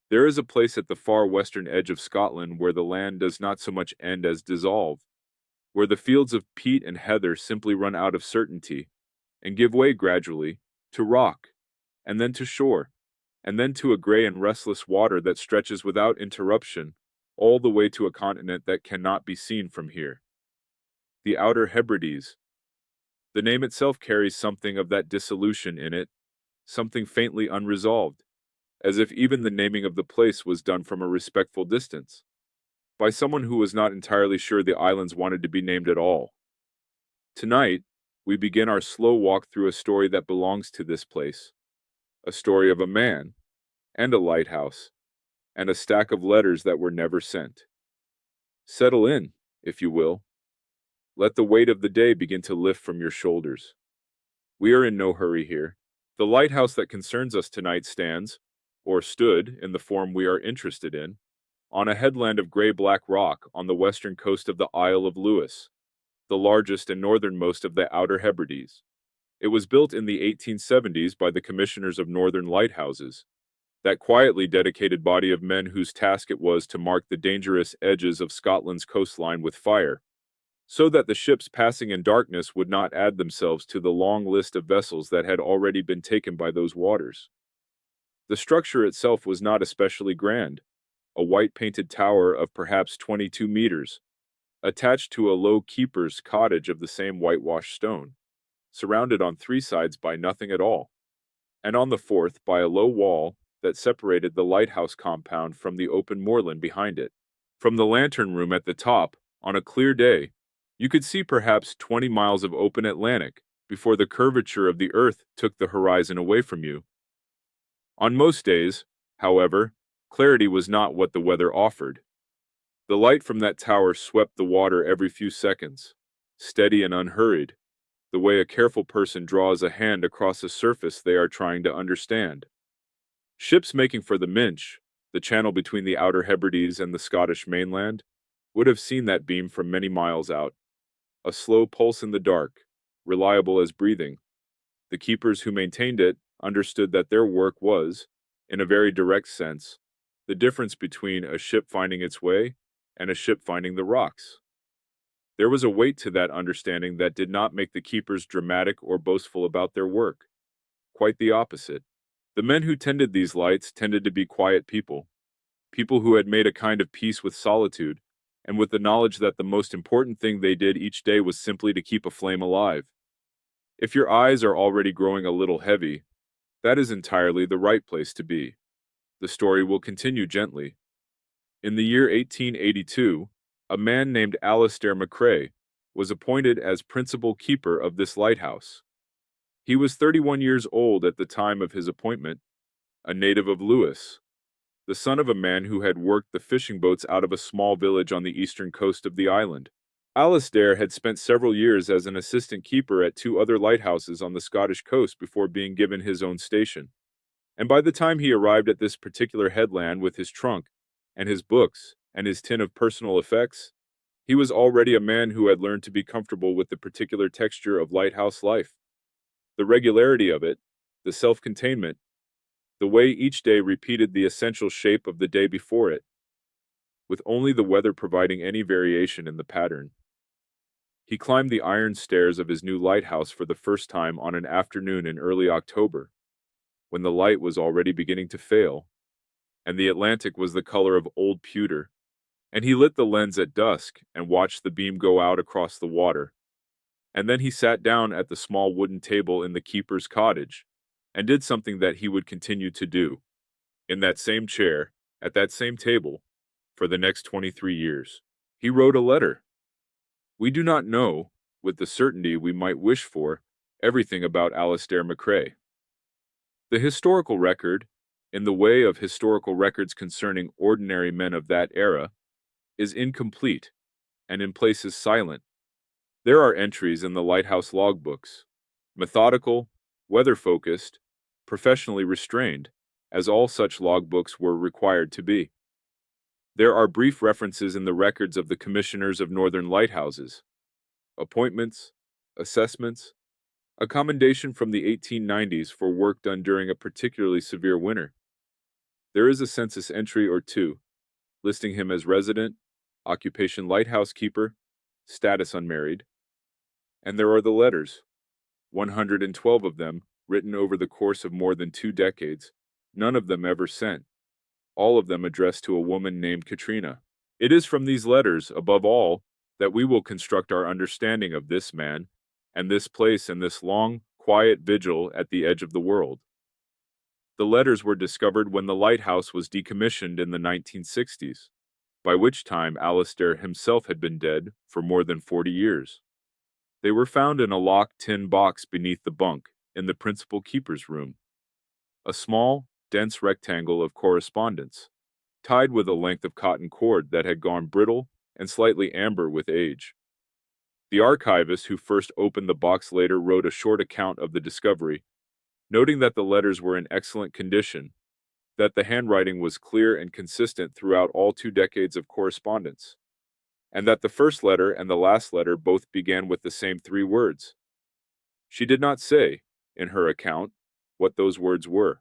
There is a place at the far western edge of Scotland where the land does not so much end as dissolve, where the fields of peat and heather simply run out of certainty and give way gradually to rock, and then to shore, and then to a gray and restless water that stretches without interruption all the way to a continent that cannot be seen from here. The Outer Hebrides. The name itself carries something of that dissolution in it, something faintly unresolved, as if even the naming of the place was done from a respectful distance, by someone who was not entirely sure the islands wanted to be named at all. Tonight, we begin our slow walk through a story that belongs to this place, a story of a man, and a lighthouse, and a stack of letters that were never sent. Settle in, if you will. Let the weight of the day begin to lift from your shoulders. We are in no hurry here. The lighthouse that concerns us tonight stands, or stood in the form we are interested in, on a headland of gray-black rock on the western coast of the Isle of Lewis, the largest and northernmost of the Outer Hebrides. It was built in the 1870s by the commissioners of northern lighthouses, that quietly dedicated body of men whose task it was to mark the dangerous edges of Scotland's coastline with fire, so that the ships passing in darkness would not add themselves to the long list of vessels that had already been taken by those waters. The structure itself was not especially grand, a white-painted tower of perhaps 22 meters, attached to a low keeper's cottage of the same whitewashed stone, surrounded on three sides by nothing at all, and on the fourth by a low wall that separated the lighthouse compound from the open moorland behind it. From the lantern room at the top, on a clear day, you could see perhaps 20 miles of open Atlantic before the curvature of the earth took the horizon away from you. On most days, however, clarity was not what the weather offered. The light from that tower swept the water every few seconds, steady and unhurried, the way a careful person draws a hand across a surface they are trying to understand. Ships making for the Minch, the channel between the Outer Hebrides and the Scottish mainland, would have seen that beam from many miles out. A slow pulse in the dark, reliable as breathing. The keepers who maintained it understood that their work was, in a very direct sense, the difference between a ship finding its way and a ship finding the rocks. There was a weight to that understanding that did not make the keepers dramatic or boastful about their work. Quite the opposite. The men who tended these lights tended to be quiet people, people who had made a kind of peace with solitude, and with the knowledge that the most important thing they did each day was simply to keep a flame alive. If your eyes are already growing a little heavy, that is entirely the right place to be. The story will continue gently. In the year 1882, a man named Alastair MacRae was appointed as principal keeper of this lighthouse. He was 31 years old at the time of his appointment, a native of Lewis, the son of a man who had worked the fishing boats out of a small village on the eastern coast of the island. Alastair had spent several years as an assistant keeper at two other lighthouses on the Scottish coast before being given his own station. And by the time he arrived at this particular headland with his trunk, and his books, and his tin of personal effects, he was already a man who had learned to be comfortable with the particular texture of lighthouse life, the regularity of it, the self-containment, the way each day repeated the essential shape of the day before it, with only the weather providing any variation in the pattern. He climbed the iron stairs of his new lighthouse for the first time on an afternoon in early October, when the light was already beginning to fail, and the Atlantic was the color of old pewter, and he lit the lens at dusk and watched the beam go out across the water. And then he sat down at the small wooden table in the keeper's cottage, and did something that he would continue to do, in that same chair, at that same table, for the next 23 years. He wrote a letter. We do not know, with the certainty we might wish for, everything about Alastair MacRae. The historical record, in the way of historical records concerning ordinary men of that era, is incomplete, and in places silent. There are entries in the lighthouse logbooks, methodical, weather-focused, professionally restrained, as all such logbooks were required to be. There are brief references in the records of the commissioners of northern lighthouses, appointments, assessments, a commendation from the 1890s for work done during a particularly severe winter. There is a census entry or two, listing him as resident, occupation lighthouse keeper, status unmarried, and there are the letters, 112 of them, written over the course of more than 2 decades, none of them ever sent, all of them addressed to a woman named Katrina. It is from these letters, above all, that we will construct our understanding of this man, and this place, and this long, quiet vigil at the edge of the world. The letters were discovered when the lighthouse was decommissioned in the 1960s, by which time Alastair himself had been dead for more than 40 years. They were found in a locked tin box beneath the bunk in the principal keeper's room, a small, dense rectangle of correspondence, tied with a length of cotton cord that had gone brittle and slightly amber with age. The archivist who first opened the box later wrote a short account of the discovery, noting that the letters were in excellent condition, that the handwriting was clear and consistent throughout all 2 decades of correspondence, and that the first letter and the last letter both began with the same 3 words. She did not say, in her account, what those words were.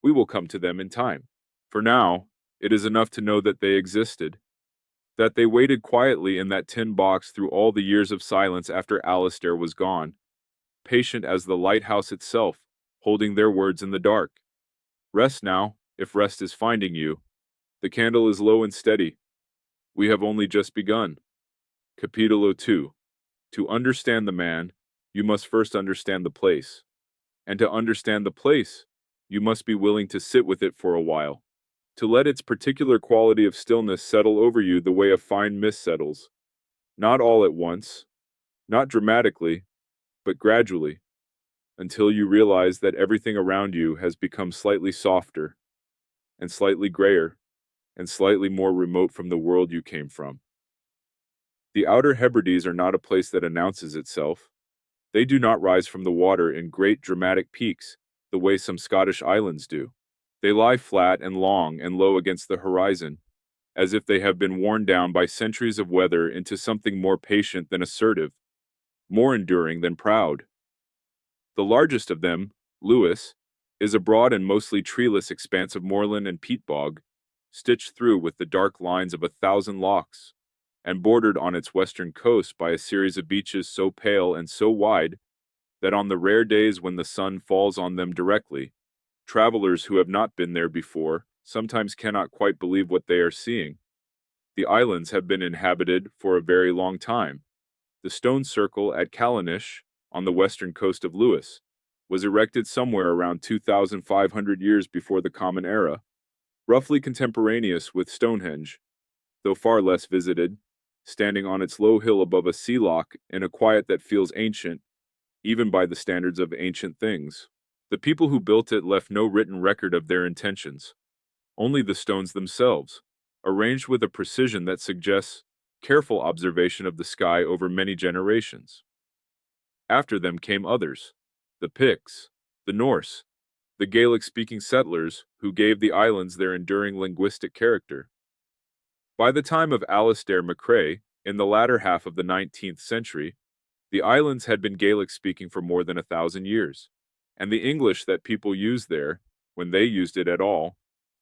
We will come to them in time. For now, it is enough to know that they existed, that they waited quietly in that tin box through all the years of silence after Alastair was gone, patient as the lighthouse itself, holding their words in the dark. Rest now, if rest is finding you. The candle is low and steady. We have only just begun. Capítulo 2. To understand the man, you must first understand the place. And to understand the place, you must be willing to sit with it for a while, to let its particular quality of stillness settle over you the way a fine mist settles. Not all at once, not dramatically, but gradually, until you realize that everything around you has become slightly softer, and slightly grayer, and slightly more remote from the world you came from. The Outer Hebrides are not a place that announces itself. They do not rise from the water in great dramatic peaks, the way some Scottish islands do. They lie flat and long and low against the horizon, as if they have been worn down by centuries of weather into something more patient than assertive, more enduring than proud. The largest of them, Lewis, is a broad and mostly treeless expanse of moorland and peat bog, stitched through with the dark lines of 1,000 lochs, and bordered on its western coast by a series of beaches so pale and so wide that on the rare days when the sun falls on them directly, travelers who have not been there before sometimes cannot quite believe what they are seeing. The islands have been inhabited for a very long time. The stone circle at Callanish, on the western coast of Lewis, was erected somewhere around 2,500 years before the Common Era, roughly contemporaneous with Stonehenge, though far less visited, standing on its low hill above a sea loch in a quiet that feels ancient, even by the standards of ancient things. The people who built it left no written record of their intentions, only the stones themselves, arranged with a precision that suggests careful observation of the sky over many generations. After them came others, the Picts, the Norse, the Gaelic-speaking settlers who gave the islands their enduring linguistic character. By the time of Alastair MacRae, in the latter half of the 19th century, the islands had been Gaelic-speaking for more than 1,000 years, and the English that people used there, when they used it at all,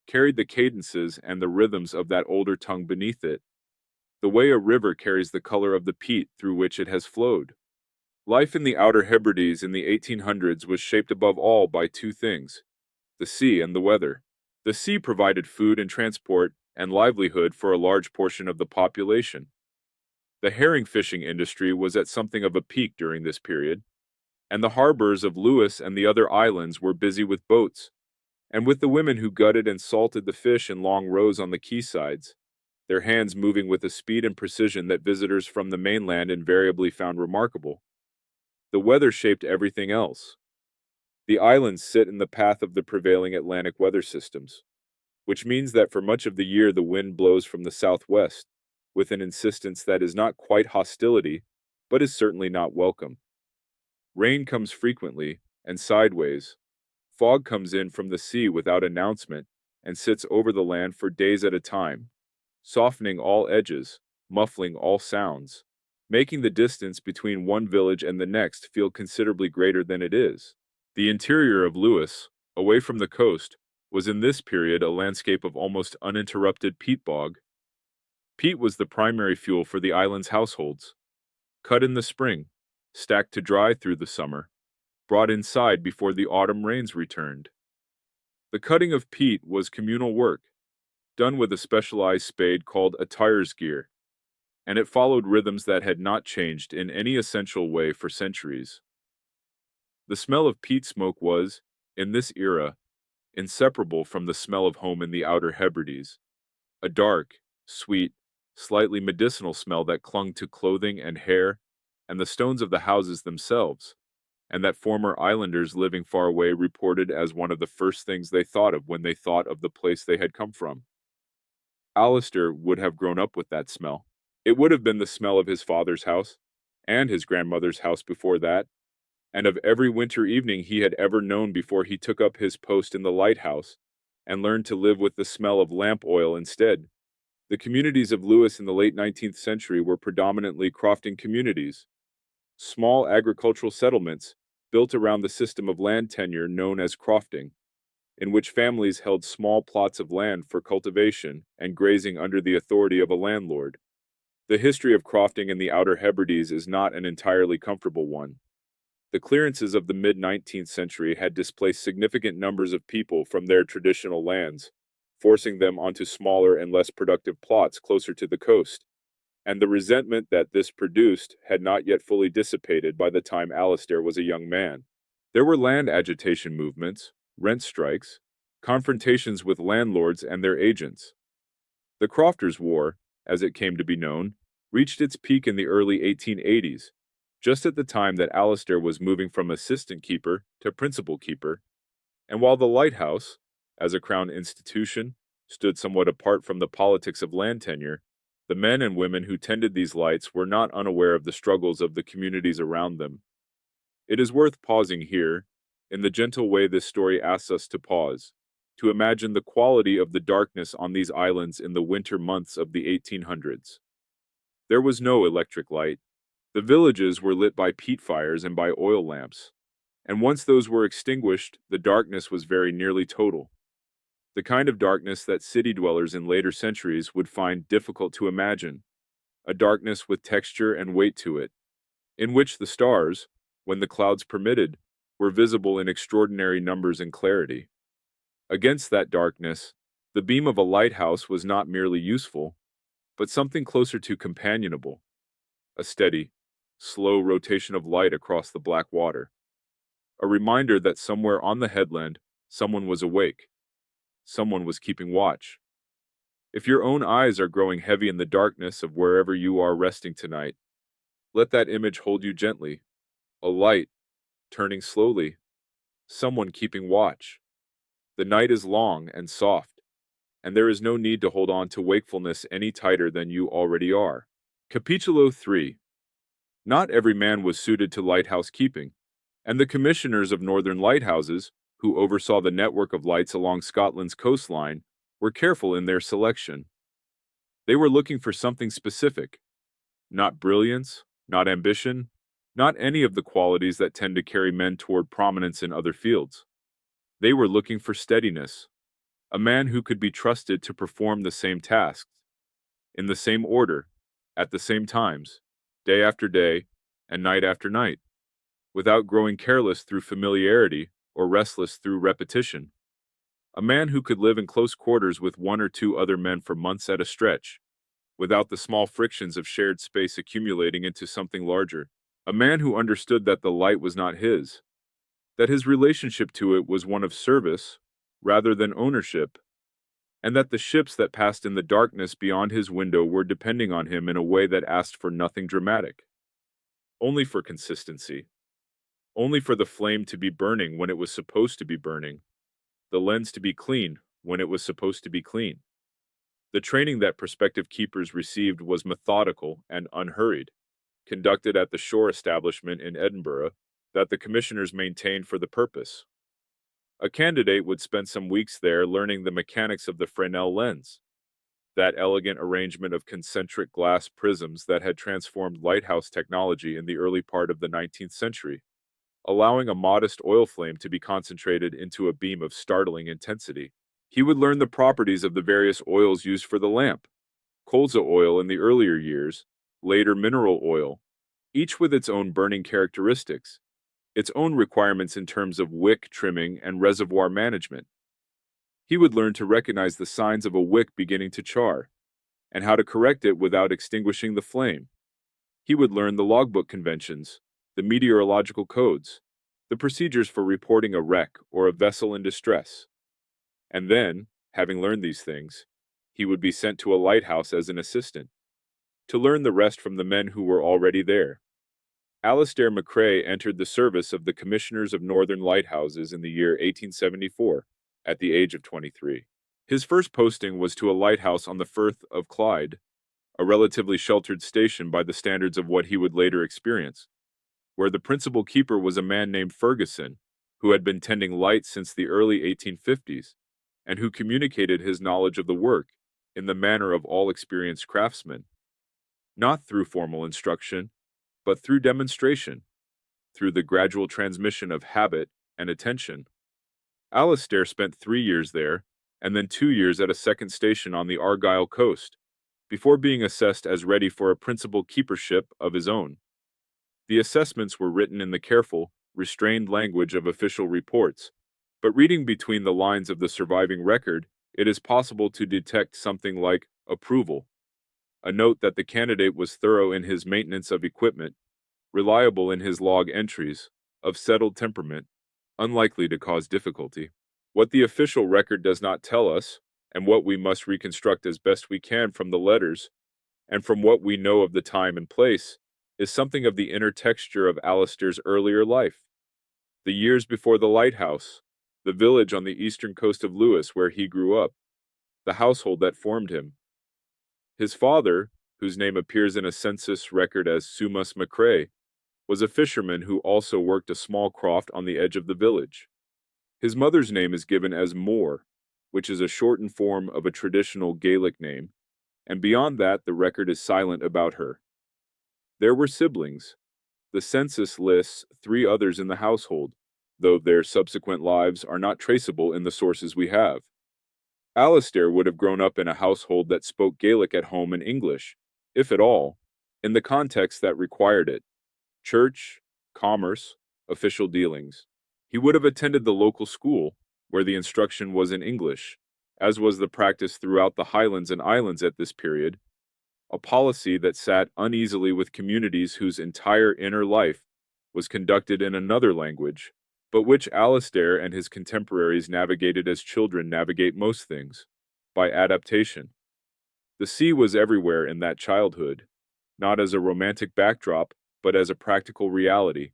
carried the cadences and the rhythms of that older tongue beneath it, the way a river carries the color of the peat through which it has flowed. Life in the Outer Hebrides in the 1800s was shaped above all by 2 things, the sea and the weather. The sea provided food and transport and livelihood for a large portion of the population. The herring fishing industry was at something of a peak during this period, and the harbors of Lewis and the other islands were busy with boats, and with the women who gutted and salted the fish in long rows on the quaysides, their hands moving with a speed and precision that visitors from the mainland invariably found remarkable. The weather shaped everything else. The islands sit in the path of the prevailing Atlantic weather systems, which means that for much of the year the wind blows from the southwest, with an insistence that is not quite hostility, but is certainly not welcome. Rain comes frequently, and sideways. Fog comes in from the sea without announcement, and sits over the land for days at a time, softening all edges, muffling all sounds, making the distance between one village and the next feel considerably greater than it is. The interior of Lewis, away from the coast, was in this period a landscape of almost uninterrupted peat bog. Peat was the primary fuel for the island's households, cut in the spring, stacked to dry through the summer, brought inside before the autumn rains returned. The cutting of peat was communal work, done with a specialized spade called a tyres gear, and it followed rhythms that had not changed in any essential way for centuries. The smell of peat smoke was, in this era, inseparable from the smell of home in the Outer Hebrides, a dark, sweet, slightly medicinal smell that clung to clothing and hair and the stones of the houses themselves, and that former islanders living far away reported as one of the first things they thought of when they thought of the place they had come from. Alistair would have grown up with that smell. It would have been the smell of his father's house, and his grandmother's house before that, and of every winter evening he had ever known before he took up his post in the lighthouse and learned to live with the smell of lamp oil instead. The communities of Lewis in the late 19th century were predominantly crofting communities, small agricultural settlements built around the system of land tenure known as crofting, in which families held small plots of land for cultivation and grazing under the authority of a landlord. The history of crofting in the Outer Hebrides is not an entirely comfortable one. The clearances of the mid-19th century had displaced significant numbers of people from their traditional lands, forcing them onto smaller and less productive plots closer to the coast, and the resentment that this produced had not yet fully dissipated by the time Alistair was a young man. There were land agitation movements, rent strikes, confrontations with landlords and their agents. The Crofters' War, as it came to be known, reached its peak in the early 1880s, just at the time that Alistair was moving from assistant keeper to principal keeper, and while the Lighthouse, as a Crown institution, stood somewhat apart from the politics of land tenure, the men and women who tended these lights were not unaware of the struggles of the communities around them. It is worth pausing here, in the gentle way this story asks us to pause, to imagine the quality of the darkness on these islands in the winter months of the 1800s. There was no electric light. The villages were lit by peat fires and by oil lamps, and once those were extinguished, the darkness was very nearly total. The kind of darkness that city dwellers in later centuries would find difficult to imagine, a darkness with texture and weight to it, in which the stars, when the clouds permitted, were visible in extraordinary numbers and clarity. Against that darkness, the beam of a lighthouse was not merely useful, but something closer to companionable, a steady, slow rotation of light across the black water, a reminder that somewhere on the headland someone was awake, someone was keeping watch. If your own eyes are growing heavy in the darkness of wherever you are resting tonight, let that image hold you gently, a light, turning slowly, someone keeping watch. The night is long and soft, and there is no need to hold on to wakefulness any tighter than you already are. Capitulo 3. Not every man was suited to lighthouse keeping, and the commissioners of northern lighthouses, who oversaw the network of lights along Scotland's coastline, were careful in their selection. They were looking for something specific, not brilliance, not ambition, not any of the qualities that tend to carry men toward prominence in other fields. They were looking for steadiness, a man who could be trusted to perform the same tasks, in the same order, at the same times, day after day, and night after night, without growing careless through familiarity or restless through repetition. A man who could live in close quarters with one or two other men for months at a stretch, without the small frictions of shared space accumulating into something larger. A man who understood that the light was not his, that his relationship to it was one of service rather than ownership, and that the ships that passed in the darkness beyond his window were depending on him in a way that asked for nothing dramatic, only for consistency, only for the flame to be burning when it was supposed to be burning, the lens to be clean when it was supposed to be clean. The training that prospective keepers received was methodical and unhurried, conducted at the shore establishment in Edinburgh that the commissioners maintained for the purpose. A candidate would spend some weeks there learning the mechanics of the Fresnel lens, that elegant arrangement of concentric glass prisms that had transformed lighthouse technology in the early part of the 19th century, allowing a modest oil flame to be concentrated into a beam of startling intensity. He would learn the properties of the various oils used for the lamp: colza oil in the earlier years, later mineral oil, each with its own burning characteristics, its own requirements in terms of wick trimming and reservoir management. He would learn to recognize the signs of a wick beginning to char, and how to correct it without extinguishing the flame. He would learn the logbook conventions, the meteorological codes, the procedures for reporting a wreck or a vessel in distress. And then, having learned these things, he would be sent to a lighthouse as an assistant, to learn the rest from the men who were already there. Alastair MacRae entered the service of the Commissioners of Northern Lighthouses in the year 1874, at the age of 23. His first posting was to a lighthouse on the Firth of Clyde, a relatively sheltered station by the standards of what he would later experience, where the principal keeper was a man named Ferguson, who had been tending lights since the early 1850s, and who communicated his knowledge of the work in the manner of all experienced craftsmen, not through formal instruction, but through demonstration, through the gradual transmission of habit and attention. Alastair spent 3 years there, and then 2 years at a second station on the Argyll coast, before being assessed as ready for a principal keepership of his own. The assessments were written in the careful, restrained language of official reports, but reading between the lines of the surviving record, it is possible to detect something like approval, a note that the candidate was thorough in his maintenance of equipment, reliable in his log entries, of settled temperament, unlikely to cause difficulty. What the official record does not tell us, and what we must reconstruct as best we can from the letters, and from what we know of the time and place, is something of the inner texture of Alastair's earlier life. The years before the lighthouse, the village on the eastern coast of Lewis where he grew up, the household that formed him. His father, whose name appears in a census record as Sumas MacRae, was a fisherman who also worked a small croft on the edge of the village. His mother's name is given as Moore, which is a shortened form of a traditional Gaelic name, and beyond that the record is silent about her. There were siblings. The census lists 3 others in the household, though their subsequent lives are not traceable in the sources we have. Alastair would have grown up in a household that spoke Gaelic at home and English, if at all, in the context that required it: church, commerce, official dealings. He would have attended the local school, where the instruction was in English, as was the practice throughout the Highlands and Islands at this period, a policy that sat uneasily with communities whose entire inner life was conducted in another language, but which Alastair and his contemporaries navigated as children navigate most things, by adaptation. The sea was everywhere in that childhood, not as a romantic backdrop, but as a practical reality,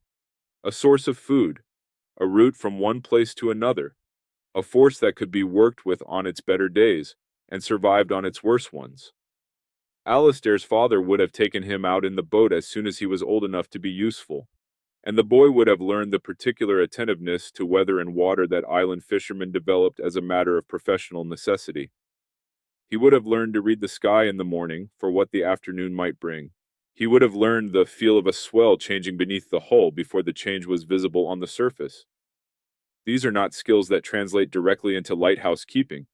a source of food, a route from one place to another, a force that could be worked with on its better days and survived on its worse ones. Alastair's father would have taken him out in the boat as soon as he was old enough to be useful, and the boy would have learned the particular attentiveness to weather and water that island fishermen developed as a matter of professional necessity. He would have learned to read the sky in the morning for what the afternoon might bring. He would have learned the feel of a swell changing beneath the hull before the change was visible on the surface. These are not skills that translate directly into lighthouse keeping,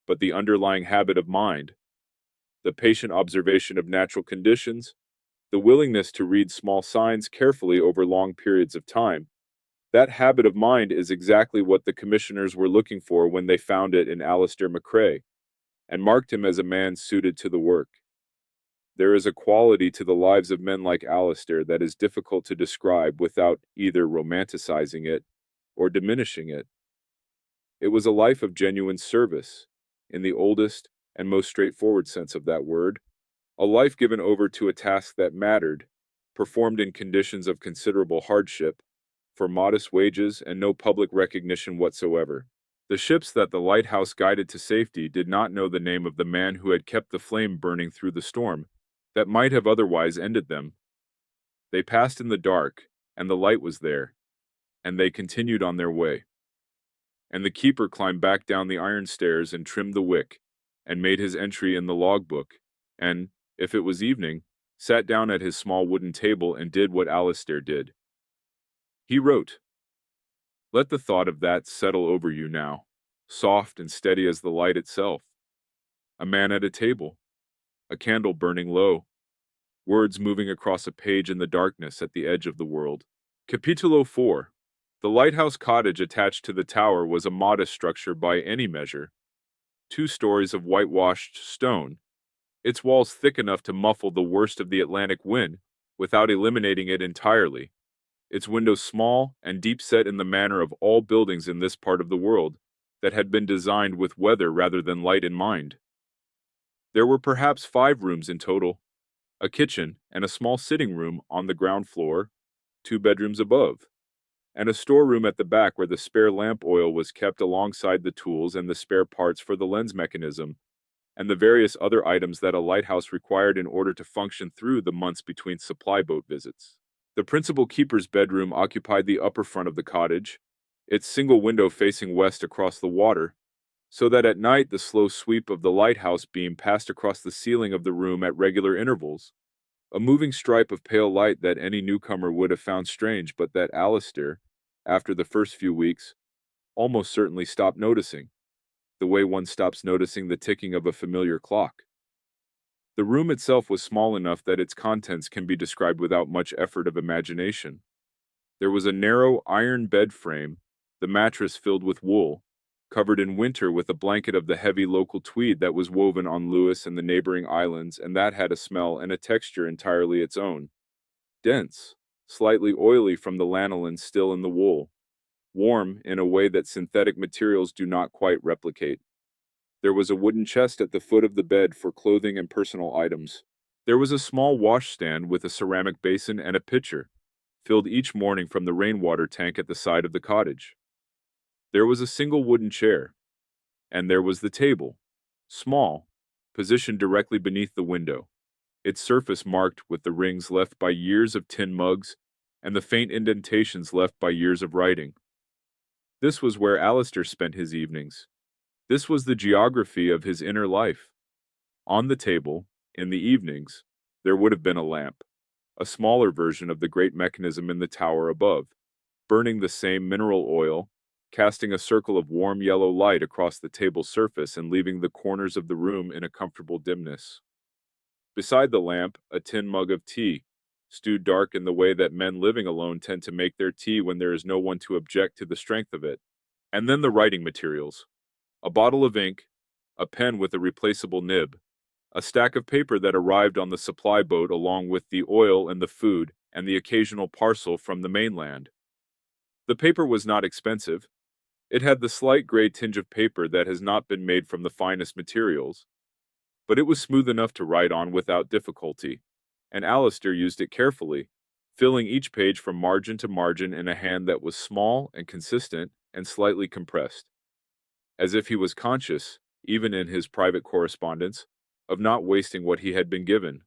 but the underlying habit of mind, the patient observation of natural conditions, the willingness to read small signs carefully over long periods of time. That habit of mind is exactly what the commissioners were looking for when they found it in Alastair MacRae, and marked him as a man suited to the work. There is a quality to the lives of men like Alastair that is difficult to describe without either romanticizing it or diminishing it. It was a life of genuine service, in the oldest and most straightforward sense of that word, a life given over to a task that mattered, performed in conditions of considerable hardship, for modest wages and no public recognition whatsoever. The ships that the lighthouse guided to safety did not know the name of the man who had kept the flame burning through the storm that might have otherwise ended them. They passed in the dark, and the light was there, and they continued on their way. And the keeper climbed back down the iron stairs and trimmed the wick, and made his entry in the logbook, and, if it was evening, sat down at his small wooden table and did what Alastair did. He wrote. Let the thought of that settle over you now. soft and steady as the light itself. A man at a table, a candle burning low, words moving across a page in the darkness at the edge of the world. Capítulo 4. The lighthouse cottage attached to the tower was a modest structure by any measure. 2 stories of whitewashed stone, its walls thick enough to muffle the worst of the Atlantic wind without eliminating it entirely. Its windows small and deep-set in the manner of all buildings in this part of the world that had been designed with weather rather than light in mind. There were perhaps 5 rooms in total, a kitchen and a small sitting room on the ground floor, 2 bedrooms above, and a storeroom at the back where the spare lamp oil was kept alongside the tools and the spare parts for the lens mechanism, and the various other items that a lighthouse required in order to function through the months between supply boat visits. The principal keeper's bedroom occupied the upper front of the cottage, its single window facing west across the water, so that at night the slow sweep of the lighthouse beam passed across the ceiling of the room at regular intervals, a moving stripe of pale light that any newcomer would have found strange, but that Alistair, after the first few weeks, almost certainly stopped noticing, the way one stops noticing the ticking of a familiar clock. The room itself was small enough that its contents can be described without much effort of imagination. There was a narrow iron bed frame, the mattress filled with wool, covered in winter with a blanket of the heavy local tweed that was woven on Lewis and the neighboring islands, and that had a smell and a texture entirely its own. Dense, slightly oily from the lanolin still in the wool, warm in a way that synthetic materials do not quite replicate. There was a wooden chest at the foot of the bed for clothing and personal items. There was a small washstand with a ceramic basin and a pitcher, filled each morning from the rainwater tank at the side of the cottage. There was a single wooden chair, and there was the table, small, positioned directly beneath the window, its surface marked with the rings left by years of tin mugs and the faint indentations left by years of writing. This was where Alistair spent his evenings. This was the geography of his inner life. On the table, in the evenings, there would have been a lamp, a smaller version of the great mechanism in the tower above, burning the same mineral oil, casting a circle of warm yellow light across the table's surface and leaving the corners of the room in a comfortable dimness. Beside the lamp, a tin mug of tea, stewed dark in the way that men living alone tend to make their tea when there is no one to object to the strength of it. And then the writing materials. A bottle of ink, a pen with a replaceable nib, a stack of paper that arrived on the supply boat along with the oil and the food and the occasional parcel from the mainland. The paper was not expensive. It had the slight gray tinge of paper that has not been made from the finest materials, but it was smooth enough to write on without difficulty, and Alistair used it carefully, filling each page from margin to margin in a hand that was small and consistent and slightly compressed, as if he was conscious, even in his private correspondence, of not wasting what he had been given.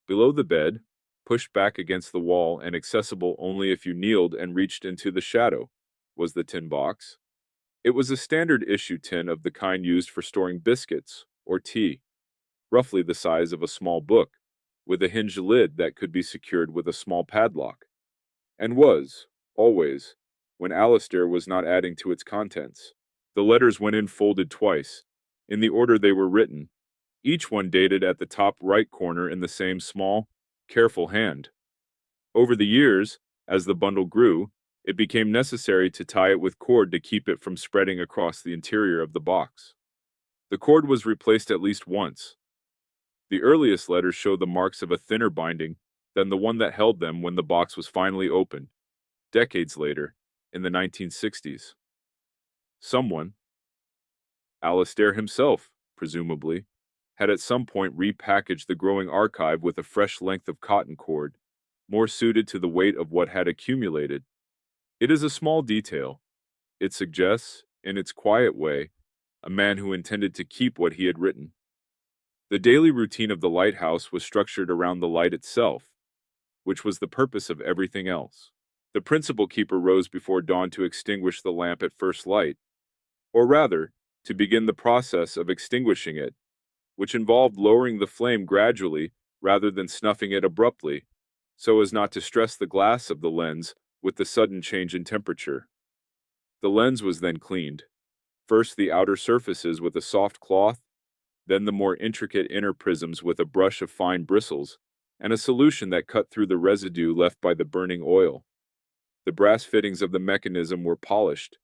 Below the bed, pushed back against the wall and accessible only if you kneeled and reached into the shadow, was the tin box. It was a standard issue tin of the kind used for storing biscuits or tea, roughly the size of a small book, with a hinged lid that could be secured with a small padlock, and was, always, when Alistair was not adding to its contents. The letters went in folded twice, in the order they were written, each one dated at the top right corner in the same small, careful hand. Over the years, as the bundle grew, it became necessary to tie it with cord to keep it from spreading across the interior of the box. The cord was replaced at least once. The earliest letters show the marks of a thinner binding than the one that held them when the box was finally opened, decades later, in the 1960s. Someone, Alistair himself, presumably, had at some point repackaged the growing archive with a fresh length of cotton cord, more suited to the weight of what had accumulated. It is a small detail. It suggests, in its quiet way, a man who intended to keep what he had written. The daily routine of the lighthouse was structured around the light itself, which was the purpose of everything else. The principal keeper rose before dawn to extinguish the lamp at first light, or rather, to begin the process of extinguishing it, which involved lowering the flame gradually rather than snuffing it abruptly, so as not to stress the glass of the lens with the sudden change in temperature. The lens was then cleaned. First the outer surfaces with a soft cloth, then the more intricate inner prisms with a brush of fine bristles, and a solution that cut through the residue left by the burning oil. The brass fittings of the mechanism were polished.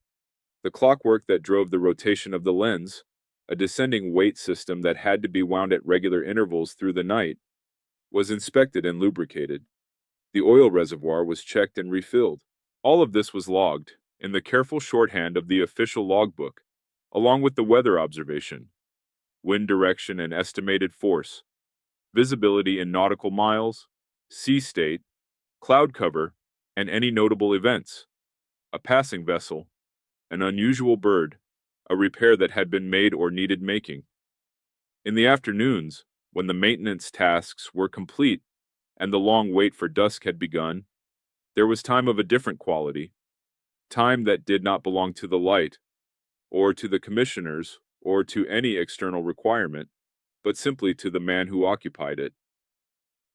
The clockwork that drove the rotation of the lens, a descending weight system that had to be wound at regular intervals through the night, was inspected and lubricated. The oil reservoir was checked and refilled. All of this was logged in the careful shorthand of the official logbook, along with the weather observation, wind direction and estimated force, visibility in nautical miles, sea state, cloud cover, and any notable events. A passing vessel, an unusual bird, a repair that had been made or needed making. In the afternoons, when the maintenance tasks were complete and the long wait for dusk had begun, there was time of a different quality, time that did not belong to the light, or to the commissioners, or to any external requirement, but simply to the man who occupied it.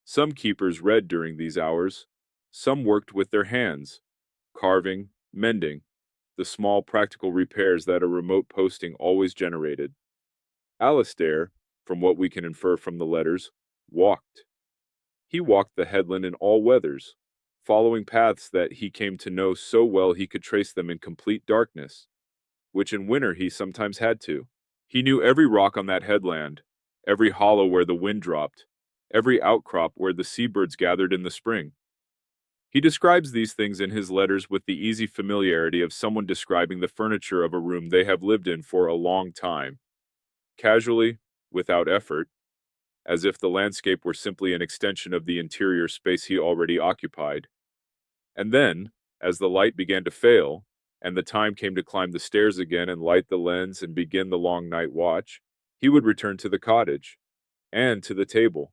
Some keepers read during these hours, some worked with their hands, carving, mending, the small practical repairs that a remote posting always generated. Alastair, from what we can infer from the letters, walked. He walked the headland in all weathers, following paths that he came to know so well he could trace them in complete darkness, which in winter he sometimes had to. He knew every rock on that headland, every hollow where the wind dropped, every outcrop where the seabirds gathered in the spring. He describes these things in his letters with the easy familiarity of someone describing the furniture of a room they have lived in for a long time, casually, without effort, as if the landscape were simply an extension of the interior space he already occupied. And then, as the light began to fail, and the time came to climb the stairs again and light the lens and begin the long night watch, he would return to the cottage, and to the table,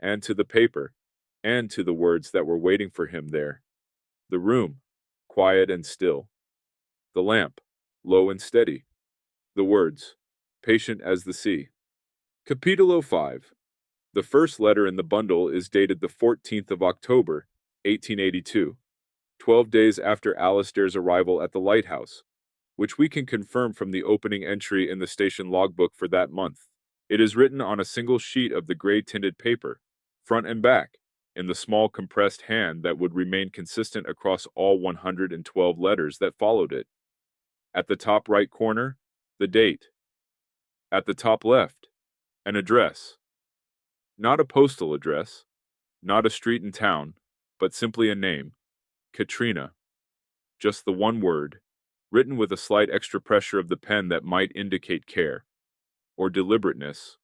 and to the paper, and to the words that were waiting for him there. The room, quiet and still. The lamp, low and steady. The words, patient as the sea. Capítulo 5. The first letter in the bundle is dated the 14th of October, 1882, 12 days after Alastair's arrival at the Lighthouse, which we can confirm from the opening entry in the station logbook for that month. It is written on a single sheet of the gray-tinted paper, front and back, in the small compressed hand that would remain consistent across all 112 letters that followed it. At the top right corner, the date. At the top left, an address. Not a postal address, not a street in town, but simply a name, Katrina. Just the one word, written with a slight extra pressure of the pen that might indicate care, or deliberateness,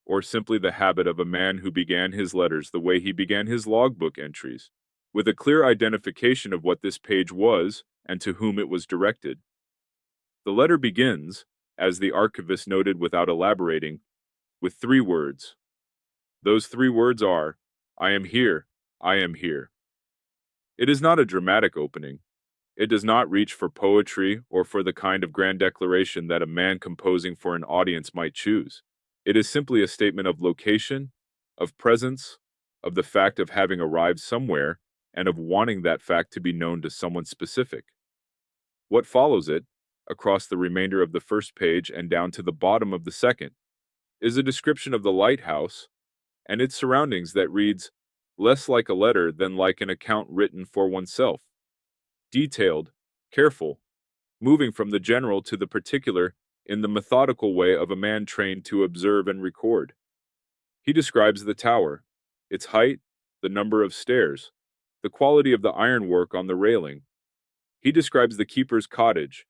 or simply the habit of a man who began his letters the way he began his logbook entries, with a clear identification of what this page was and to whom it was directed. The letter begins, as the archivist noted without elaborating, with 3 words. Those 3 words are, I am here, I am here. It is not a dramatic opening. It does not reach for poetry or for the kind of grand declaration that a man composing for an audience might choose. It is simply a statement of location, of presence, of the fact of having arrived somewhere, and of wanting that fact to be known to someone specific. What follows it, across the remainder of the first page and down to the bottom of the second, is a description of the lighthouse and its surroundings that reads less like a letter than like an account written for oneself. Detailed, careful, moving from the general to the particular in the methodical way of a man trained to observe and record. He describes the tower, its height, the number of stairs, the quality of the ironwork on the railing. He describes the keeper's cottage,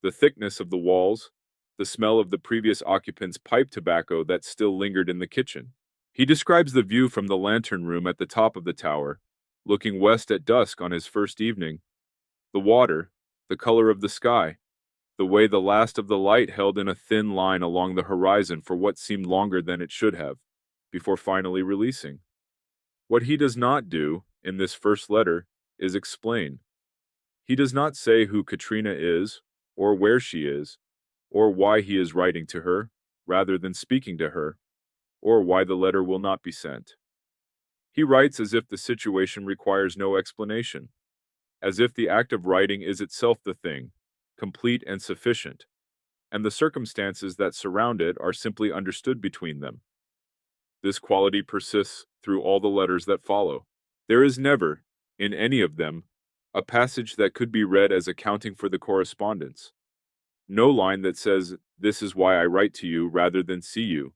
the thickness of the walls, the smell of the previous occupant's pipe tobacco that still lingered in the kitchen. He describes the view from the lantern room at the top of the tower, looking west at dusk on his first evening, the water, the color of the sky, the way the last of the light held in a thin line along the horizon for what seemed longer than it should have, before finally releasing. What he does not do, in this first letter, is explain. He does not say who Katrina is, or where she is, or why he is writing to her, rather than speaking to her, or why the letter will not be sent. He writes as if the situation requires no explanation, as if the act of writing is itself the thing, complete and sufficient. and the circumstances that surround it are simply understood between them. This quality persists through all the letters that follow. There is never, in any of them, a passage that could be read as accounting for the correspondence. No line that says, "This is why I write to you," rather than "see you."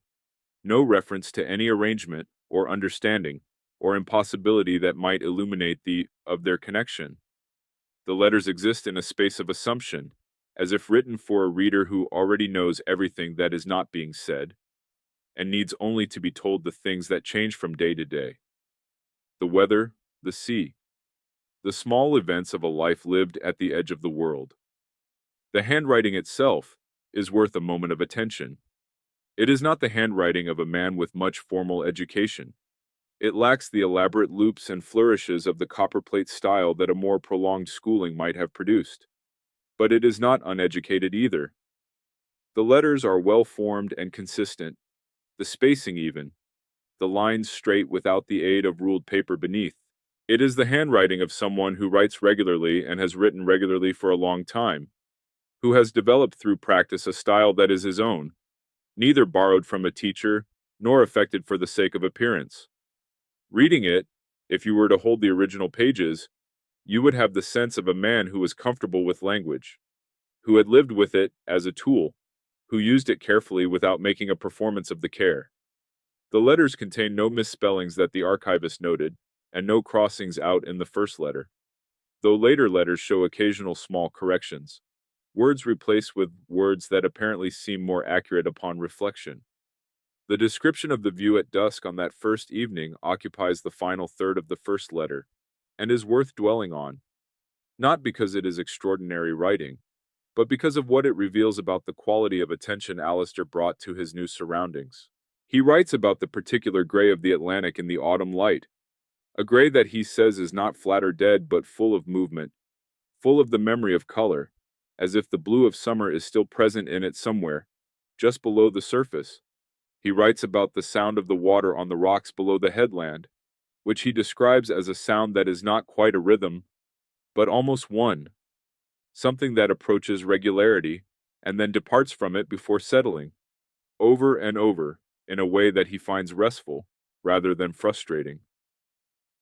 No reference to any arrangement, or understanding, or impossibility that might illuminate their connection. The letters exist in a space of assumption, as if written for a reader who already knows everything that is not being said, and needs only to be told the things that change from day to day. The weather, the sea, the small events of a life lived at the edge of the world. The handwriting itself is worth a moment of attention. It is not the handwriting of a man with much formal education. It lacks the elaborate loops and flourishes of the copperplate style that a more prolonged schooling might have produced. But it is not uneducated either. The letters are well formed and consistent, the spacing even, the lines straight without the aid of ruled paper beneath. It is the handwriting of someone who writes regularly and has written regularly for a long time, who has developed through practice a style that is his own, neither borrowed from a teacher nor affected for the sake of appearance. Reading it, if you were to hold the original pages, you would have the sense of a man who was comfortable with language, who had lived with it as a tool, who used it carefully without making a performance of the care. The letters contain no misspellings that the archivist noted, and no crossings out in the first letter, though later letters show occasional small corrections, words replaced with words that apparently seem more accurate upon reflection. The description of the view at dusk on that first evening occupies the final third of the first letter, and is worth dwelling on, not because it is extraordinary writing, but because of what it reveals about the quality of attention Alistair brought to his new surroundings. He writes about the particular gray of the Atlantic in the autumn light, a gray that he says is not flat or dead but full of movement, full of the memory of color, as if the blue of summer is still present in it somewhere, just below the surface. He writes about the sound of the water on the rocks below the headland, which he describes as a sound that is not quite a rhythm, but almost one, something that approaches regularity, and then departs from it before settling, over and over, in a way that he finds restful, rather than frustrating.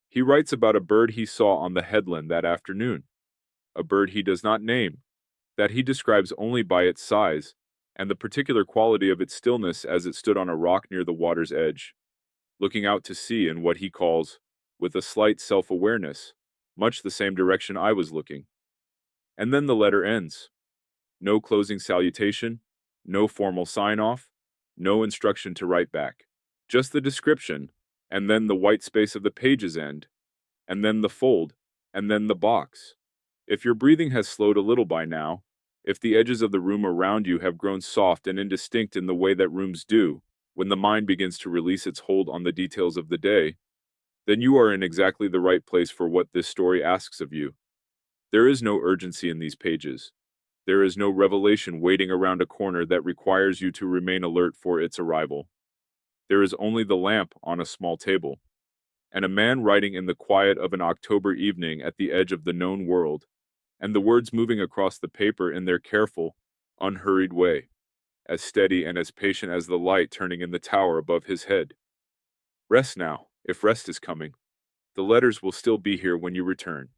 He writes about a bird he saw on the headland that afternoon, a bird he does not name, that he describes only by its size, and the particular quality of its stillness as it stood on a rock near the water's edge, looking out to sea in what he calls, with a slight self-awareness, much the same direction I was looking. And then the letter ends. No closing salutation, no formal sign-off, no instruction to write back. Just the description, and then the white space of the page's end, and then the fold, and then the box. If your breathing has slowed a little by now, if the edges of the room around you have grown soft and indistinct in the way that rooms do, when the mind begins to release its hold on the details of the day, then you are in exactly the right place for what this story asks of you. There is no urgency in these pages. There is no revelation waiting around a corner that requires you to remain alert for its arrival. There is only the lamp on a small table, and a man writing in the quiet of an October evening at the edge of the known world, and the words moving across the paper in their careful, unhurried way, as steady and as patient as the light turning in the tower above his head. Rest now, if rest is coming. The letters will still be here when you return.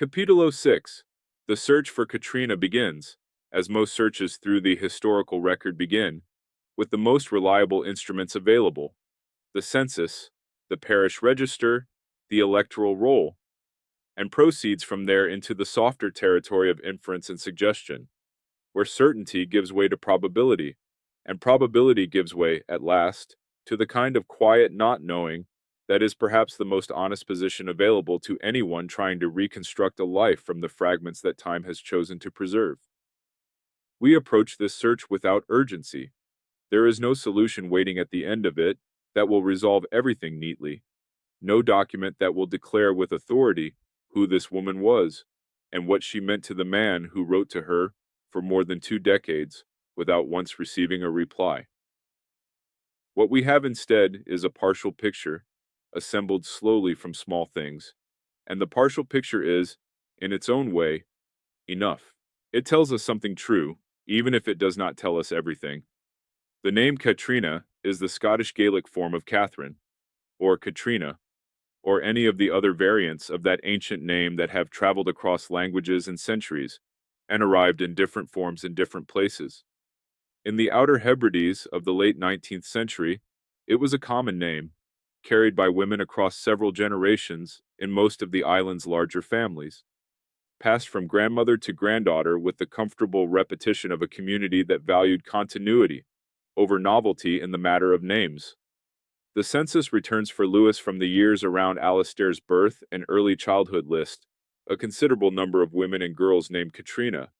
Capítulo 6. The search for Katrina begins, as most searches through the historical record begin, with the most reliable instruments available: the census, the parish register, the electoral roll, and proceeds from there into the softer territory of inference and suggestion, where certainty gives way to probability, and probability gives way, at last, to the kind of quiet not knowing that is perhaps the most honest position available to anyone trying to reconstruct a life from the fragments that time has chosen to preserve. We approach this search without urgency. There is no solution waiting at the end of it that will resolve everything neatly, no document that will declare with authority who this woman was, and what she meant to the man who wrote to her for more than 2 decades without once receiving a reply. What we have instead is a partial picture, assembled slowly from small things, and the partial picture is, in its own way, enough. It tells us something true, even if it does not tell us everything. The name Katrina is the Scottish Gaelic form of Catherine, or Katrina, or any of the other variants of that ancient name that have traveled across languages and centuries, and arrived in different forms in different places. In the Outer Hebrides of the late 19th century, it was a common name, carried by women across several generations in most of the island's larger families, passed from grandmother to granddaughter with the comfortable repetition of a community that valued continuity over novelty in the matter of names. The census returns for Lewis from the years around Alastair's birth and early childhood list a considerable number of women and girls named Katrina,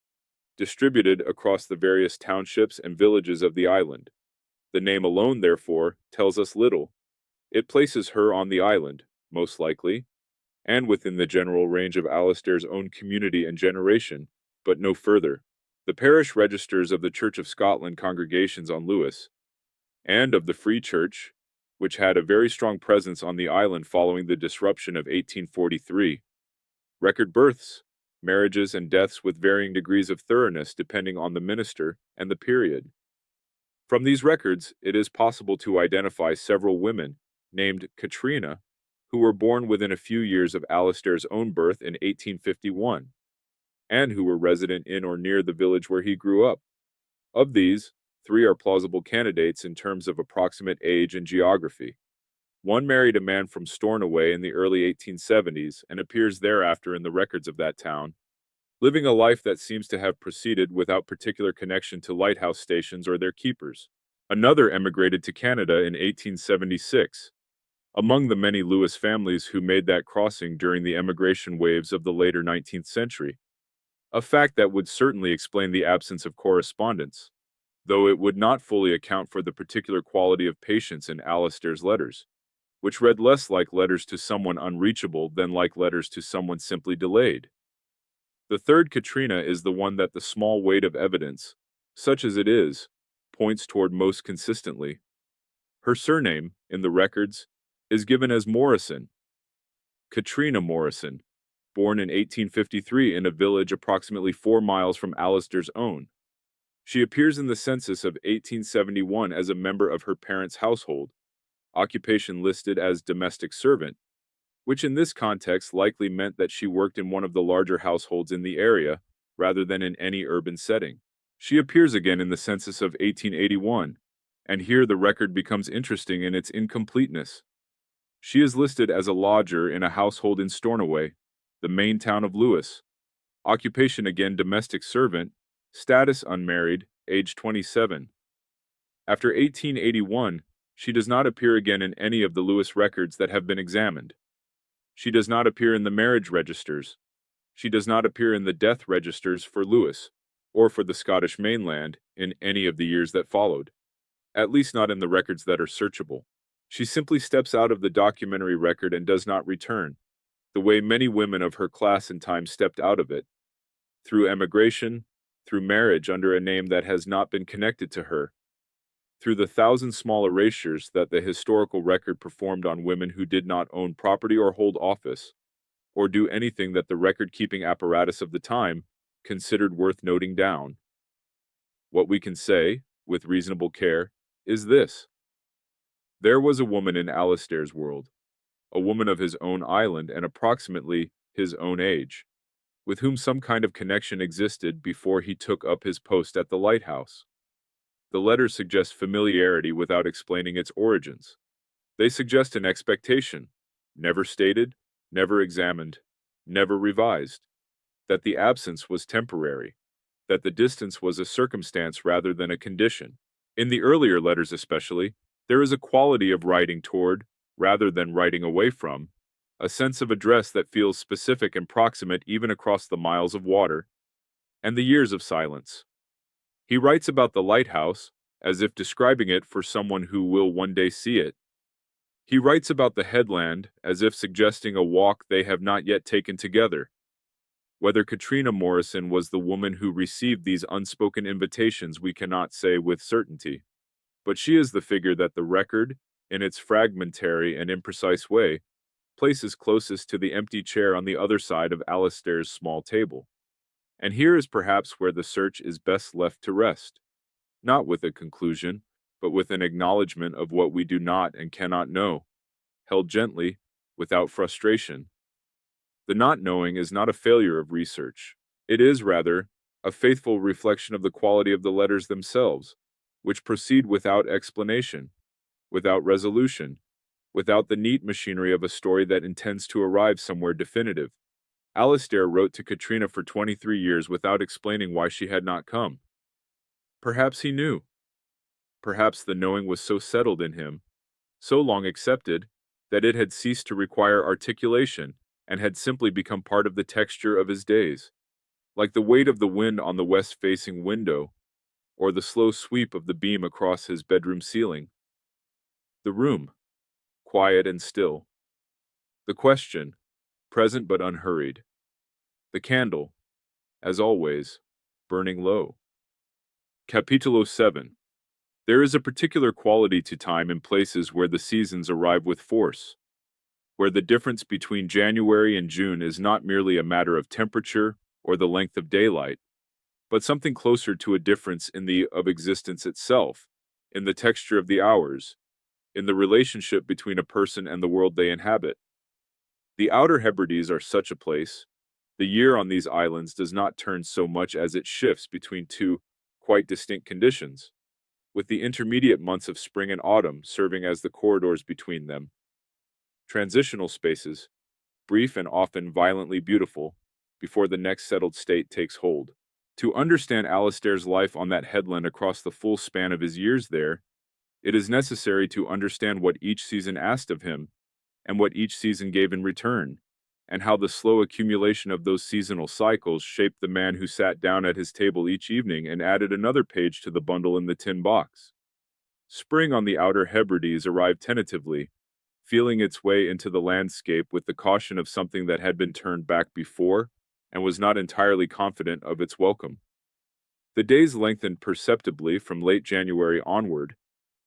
distributed across the various townships and villages of the island. The name alone, therefore, tells us little. It places her on the island, most likely, and within the general range of Alastair's own community and generation, but no further. The parish registers of the Church of Scotland congregations on Lewis, and of the Free Church, which had a very strong presence on the island following the disruption of 1843, record births, marriages, and deaths with varying degrees of thoroughness depending on the minister and the period. From these records, it is possible to identify several women named Katrina who were born within a few years of Alastair's own birth in 1851, and who were resident in or near the village where he grew up. Of these, 3 are plausible candidates in terms of approximate age and geography. One married a man from Stornoway in the early 1870s and appears thereafter in the records of that town, living a life that seems to have proceeded without particular connection to lighthouse stations or their keepers. Another emigrated to Canada in 1876, among the many Lewis families who made that crossing during the emigration waves of the later 19th century, a fact that would certainly explain the absence of correspondence, though it would not fully account for the particular quality of patience in Alastair's letters, which read less like letters to someone unreachable than like letters to someone simply delayed. The third Katrina is the one that the small weight of evidence, such as it is, points toward most consistently. Her surname, in the records, is given as Morrison, Katrina Morrison, born in 1853 in a village approximately 4 miles from Alastair's own. She appears in the census of 1871 as a member of her parents' household, occupation listed as domestic servant, which in this context likely meant that she worked in one of the larger households in the area rather than in any urban setting. She appears again in the census of 1881, and here the record becomes interesting in its incompleteness. She is listed as a lodger in a household in Stornoway, the main town of Lewis. Occupation again domestic servant, status unmarried, age 27. After 1881, she does not appear again in any of the Lewis records that have been examined. She does not appear in the marriage registers. She does not appear in the death registers for Lewis, or for the Scottish mainland, in any of the years that followed, at least not in the records that are searchable. She simply steps out of the documentary record and does not return, the way many women of her class and time stepped out of it, through emigration, through marriage under a name that has not been connected to her, through the 1,000 small erasures that the historical record performed on women who did not own property or hold office, or do anything that the record-keeping apparatus of the time considered worth noting down. What we can say, with reasonable care, is this. There was a woman in Alastair's world, a woman of his own island and approximately his own age, with whom some kind of connection existed before he took up his post at the Lighthouse. The letters suggest familiarity without explaining its origins. They suggest an expectation, never stated, never examined, never revised, that the absence was temporary, that the distance was a circumstance rather than a condition. In the earlier letters especially, there is a quality of writing toward, rather than writing away from, a sense of address that feels specific and proximate even across the miles of water, and the years of silence. He writes about the lighthouse, as if describing it for someone who will one day see it. He writes about the headland, as if suggesting a walk they have not yet taken together. Whether Katrina Morrison was the woman who received these unspoken invitations we cannot say with certainty. But she is the figure that the record, in its fragmentary and imprecise way, places closest to the empty chair on the other side of Alastair's small table. And here is perhaps where the search is best left to rest, not with a conclusion, but with an acknowledgement of what we do not and cannot know, held gently, without frustration. The not knowing is not a failure of research. It is, rather, a faithful reflection of the quality of the letters themselves, which proceed without explanation, without resolution, without the neat machinery of a story that intends to arrive somewhere definitive. Alastair wrote to Katrina for 23 years without explaining why she had not come. Perhaps he knew. Perhaps the knowing was so settled in him, so long accepted, that it had ceased to require articulation and had simply become part of the texture of his days, like the weight of the wind on the west-facing window, or the slow sweep of the beam across his bedroom ceiling. The room, quiet and still. The question, present but unhurried. The candle, as always, burning low. Capítulo 7. There is a particular quality to time in places where the seasons arrive with force, where the difference between January and June is not merely a matter of temperature or the length of daylight, but something closer to a difference in the of existence itself, in the texture of the hours, in the relationship between a person and the world they inhabit. The Outer Hebrides are such a place. The year on these islands does not turn so much as it shifts between two quite distinct conditions, with the intermediate months of spring and autumn serving as the corridors between them. Transitional spaces, brief and often violently beautiful, before the next settled state takes hold. To understand Alastair's life on that headland across the full span of his years there, it is necessary to understand what each season asked of him, and what each season gave in return, and how the slow accumulation of those seasonal cycles shaped the man who sat down at his table each evening and added another page to the bundle in the tin box. Spring on the Outer Hebrides arrived tentatively, feeling its way into the landscape with the caution of something that had been turned back before and was not entirely confident of its welcome. The days lengthened perceptibly from late January onward,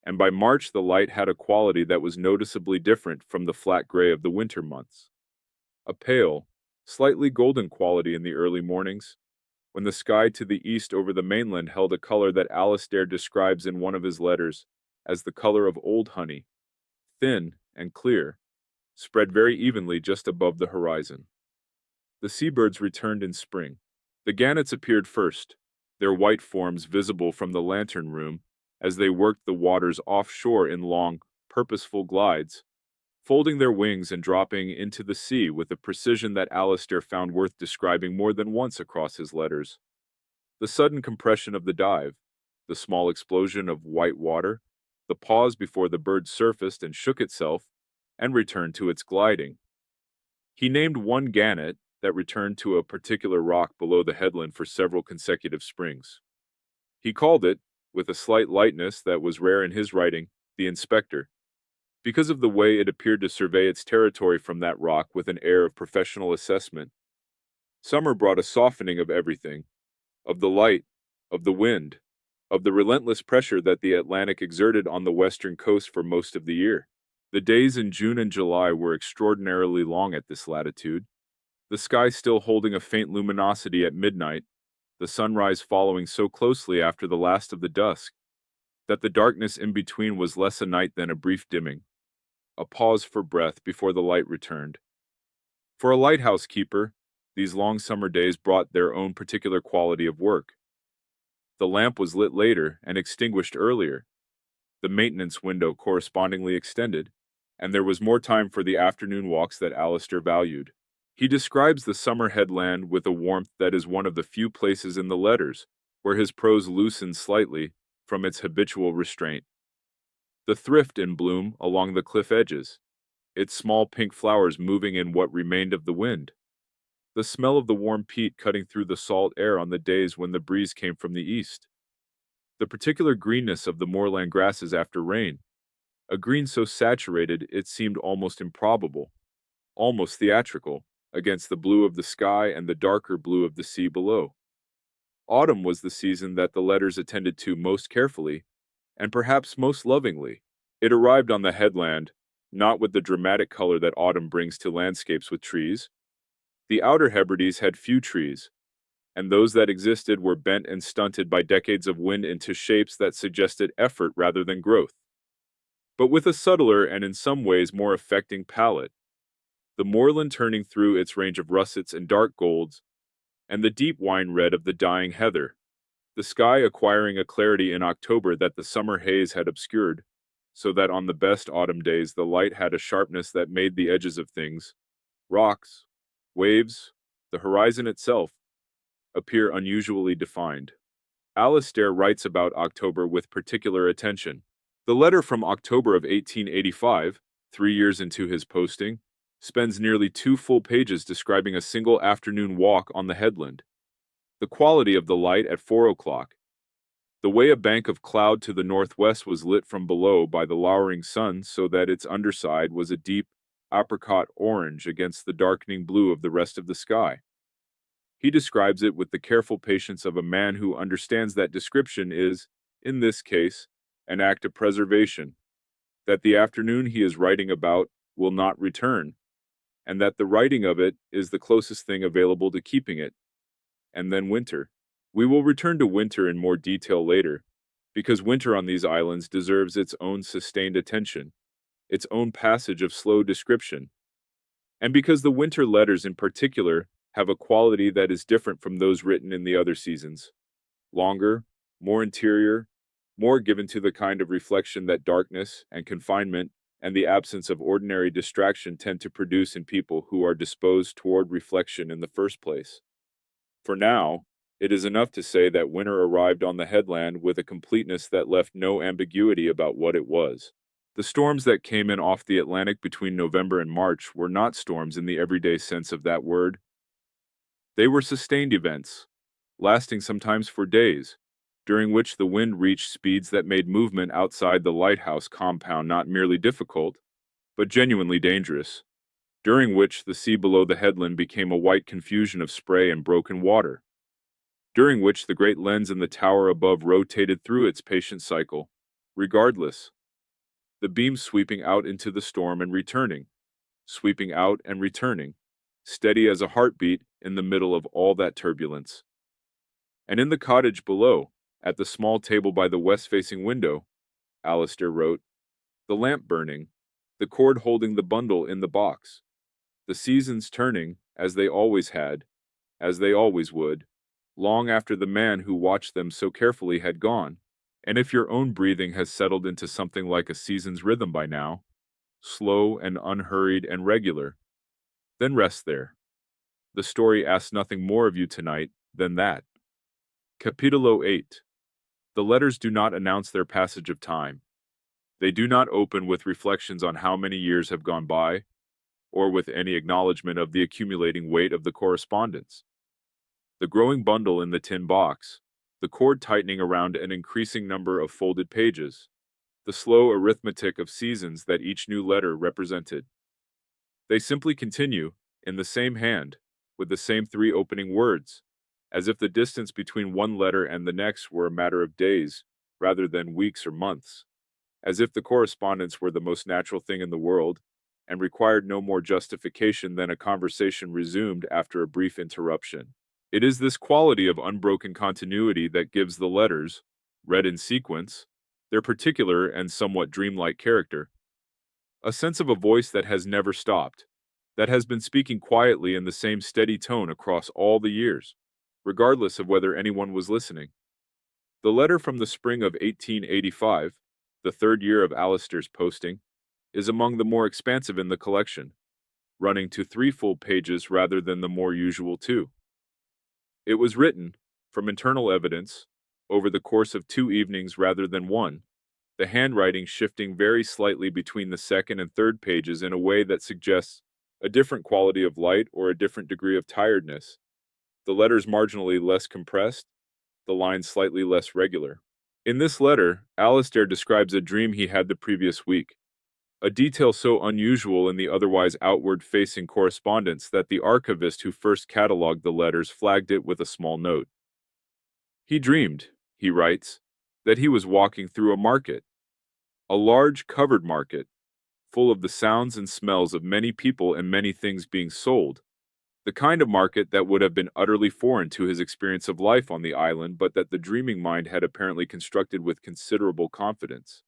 and by March the light had a quality that was noticeably different from the flat gray of the winter months. A pale, slightly golden quality in the early mornings, when the sky to the east over the mainland held a color that Alastair describes in one of his letters as the color of old honey, thin and clear, spread very evenly just above the horizon. The seabirds returned in spring. The gannets appeared first, their white forms visible from the lantern room as they worked the waters offshore in long, purposeful glides, folding their wings and dropping into the sea with a precision that Alastair found worth describing more than once across his letters. The sudden compression of the dive, the small explosion of white water, the pause before the bird surfaced and shook itself, and returned to its gliding. He named one gannet that returned to a particular rock below the headland for several consecutive springs. He called it, with a slight lightness that was rare in his writing, the Inspector, because of the way it appeared to survey its territory from that rock with an air of professional assessment. Summer brought a softening of everything, of the light, of the wind, of the relentless pressure that the Atlantic exerted on the western coast for most of the year. The days in June and July were extraordinarily long at this latitude, the sky still holding a faint luminosity at midnight, the sunrise following so closely after the last of the dusk, that the darkness in between was less a night than a brief dimming, a pause for breath before the light returned. For a lighthouse keeper, these long summer days brought their own particular quality of work. The lamp was lit later and extinguished earlier, the maintenance window correspondingly extended, and there was more time for the afternoon walks that Alastair valued. He describes the summer headland with a warmth that is one of the few places in the letters where his prose loosened slightly from its habitual restraint. The thrift in bloom along the cliff edges, its small pink flowers moving in what remained of the wind, the smell of the warm peat cutting through the salt air on the days when the breeze came from the east, the particular greenness of the moorland grasses after rain, a green so saturated it seemed almost improbable, almost theatrical, against the blue of the sky and the darker blue of the sea below. Autumn was the season that the letters attended to most carefully, and perhaps most lovingly. It arrived on the headland, not with the dramatic color that autumn brings to landscapes with trees. The Outer Hebrides had few trees, and those that existed were bent and stunted by decades of wind into shapes that suggested effort rather than growth. But with a subtler and in some ways more affecting palette, the moorland turning through its range of russets and dark golds, and the deep wine red of the dying heather, the sky acquiring a clarity in October that the summer haze had obscured, so that on the best autumn days the light had a sharpness that made the edges of things, rocks, waves, the horizon itself, appear unusually defined. Alastair writes about October with particular attention. The letter from October of 1885, 3 years into his posting, spends nearly 2 full pages describing a single afternoon walk on the headland. The quality of the light at 4 o'clock, the way a bank of cloud to the northwest was lit from below by the lowering sun so that its underside was a deep apricot orange against the darkening blue of the rest of the sky. He describes it with the careful patience of a man who understands that description is, in this case, an act of preservation, that the afternoon he is writing about will not return, and that the writing of it is the closest thing available to keeping it. And then winter. We will return to winter in more detail later, because winter on these islands deserves its own sustained attention, its own passage of slow description, and because the winter letters in particular have a quality that is different from those written in the other seasons. Longer, more interior, more given to the kind of reflection that darkness and confinement and the absence of ordinary distraction tend to produce in people who are disposed toward reflection in the first place. For now, it is enough to say that winter arrived on the headland with a completeness that left no ambiguity about what it was. The storms that came in off the Atlantic between November and March were not storms in the everyday sense of that word. They were sustained events, lasting sometimes for days, during which the wind reached speeds that made movement outside the lighthouse compound not merely difficult, but genuinely dangerous, during which the sea below the headland became a white confusion of spray and broken water, during which the great lens in the tower above rotated through its patient cycle, regardless, the beams sweeping out into the storm and returning, sweeping out and returning, steady as a heartbeat in the middle of all that turbulence. And in the cottage below, at the small table by the west-facing window, Alastair wrote, the lamp burning, the cord holding the bundle in the box, the seasons turning, as they always had, as they always would, long after the man who watched them so carefully had gone. And if your own breathing has settled into something like a season's rhythm by now, slow and unhurried and regular, then rest there. The story asks nothing more of you tonight than that. Capítulo 8. The letters do not announce their passage of time. They do not open with reflections on how many years have gone by, or with any acknowledgement of the accumulating weight of the correspondence. The growing bundle in the tin box, the cord tightening around an increasing number of folded pages, the slow arithmetic of seasons that each new letter represented. They simply continue, in the same hand, with the same 3 opening words, as if the distance between one letter and the next were a matter of days, rather than weeks or months, as if the correspondence were the most natural thing in the world, and required no more justification than a conversation resumed after a brief interruption. It is this quality of unbroken continuity that gives the letters, read in sequence, their particular and somewhat dreamlike character. A sense of a voice that has never stopped, that has been speaking quietly in the same steady tone across all the years, regardless of whether anyone was listening. The letter from the spring of 1885, the 3rd year of Alastair's posting, is among the more expansive in the collection, running to 3 full pages rather than the more usual 2. It was written, from internal evidence, over the course of 2 evenings rather than 1, the handwriting shifting very slightly between the 2nd and 3rd pages in a way that suggests a different quality of light or a different degree of tiredness, the letters marginally less compressed, the lines slightly less regular. In this letter, Alastair describes a dream he had the previous week, a detail so unusual in the otherwise outward-facing correspondence that the archivist who first catalogued the letters flagged it with a small note. He dreamed, he writes, that he was walking through a market, a large covered market, full of the sounds and smells of many people and many things being sold, The kind of market that would have been utterly foreign to his experience of life on the island, but that the dreaming mind had apparently constructed with considerable confidence.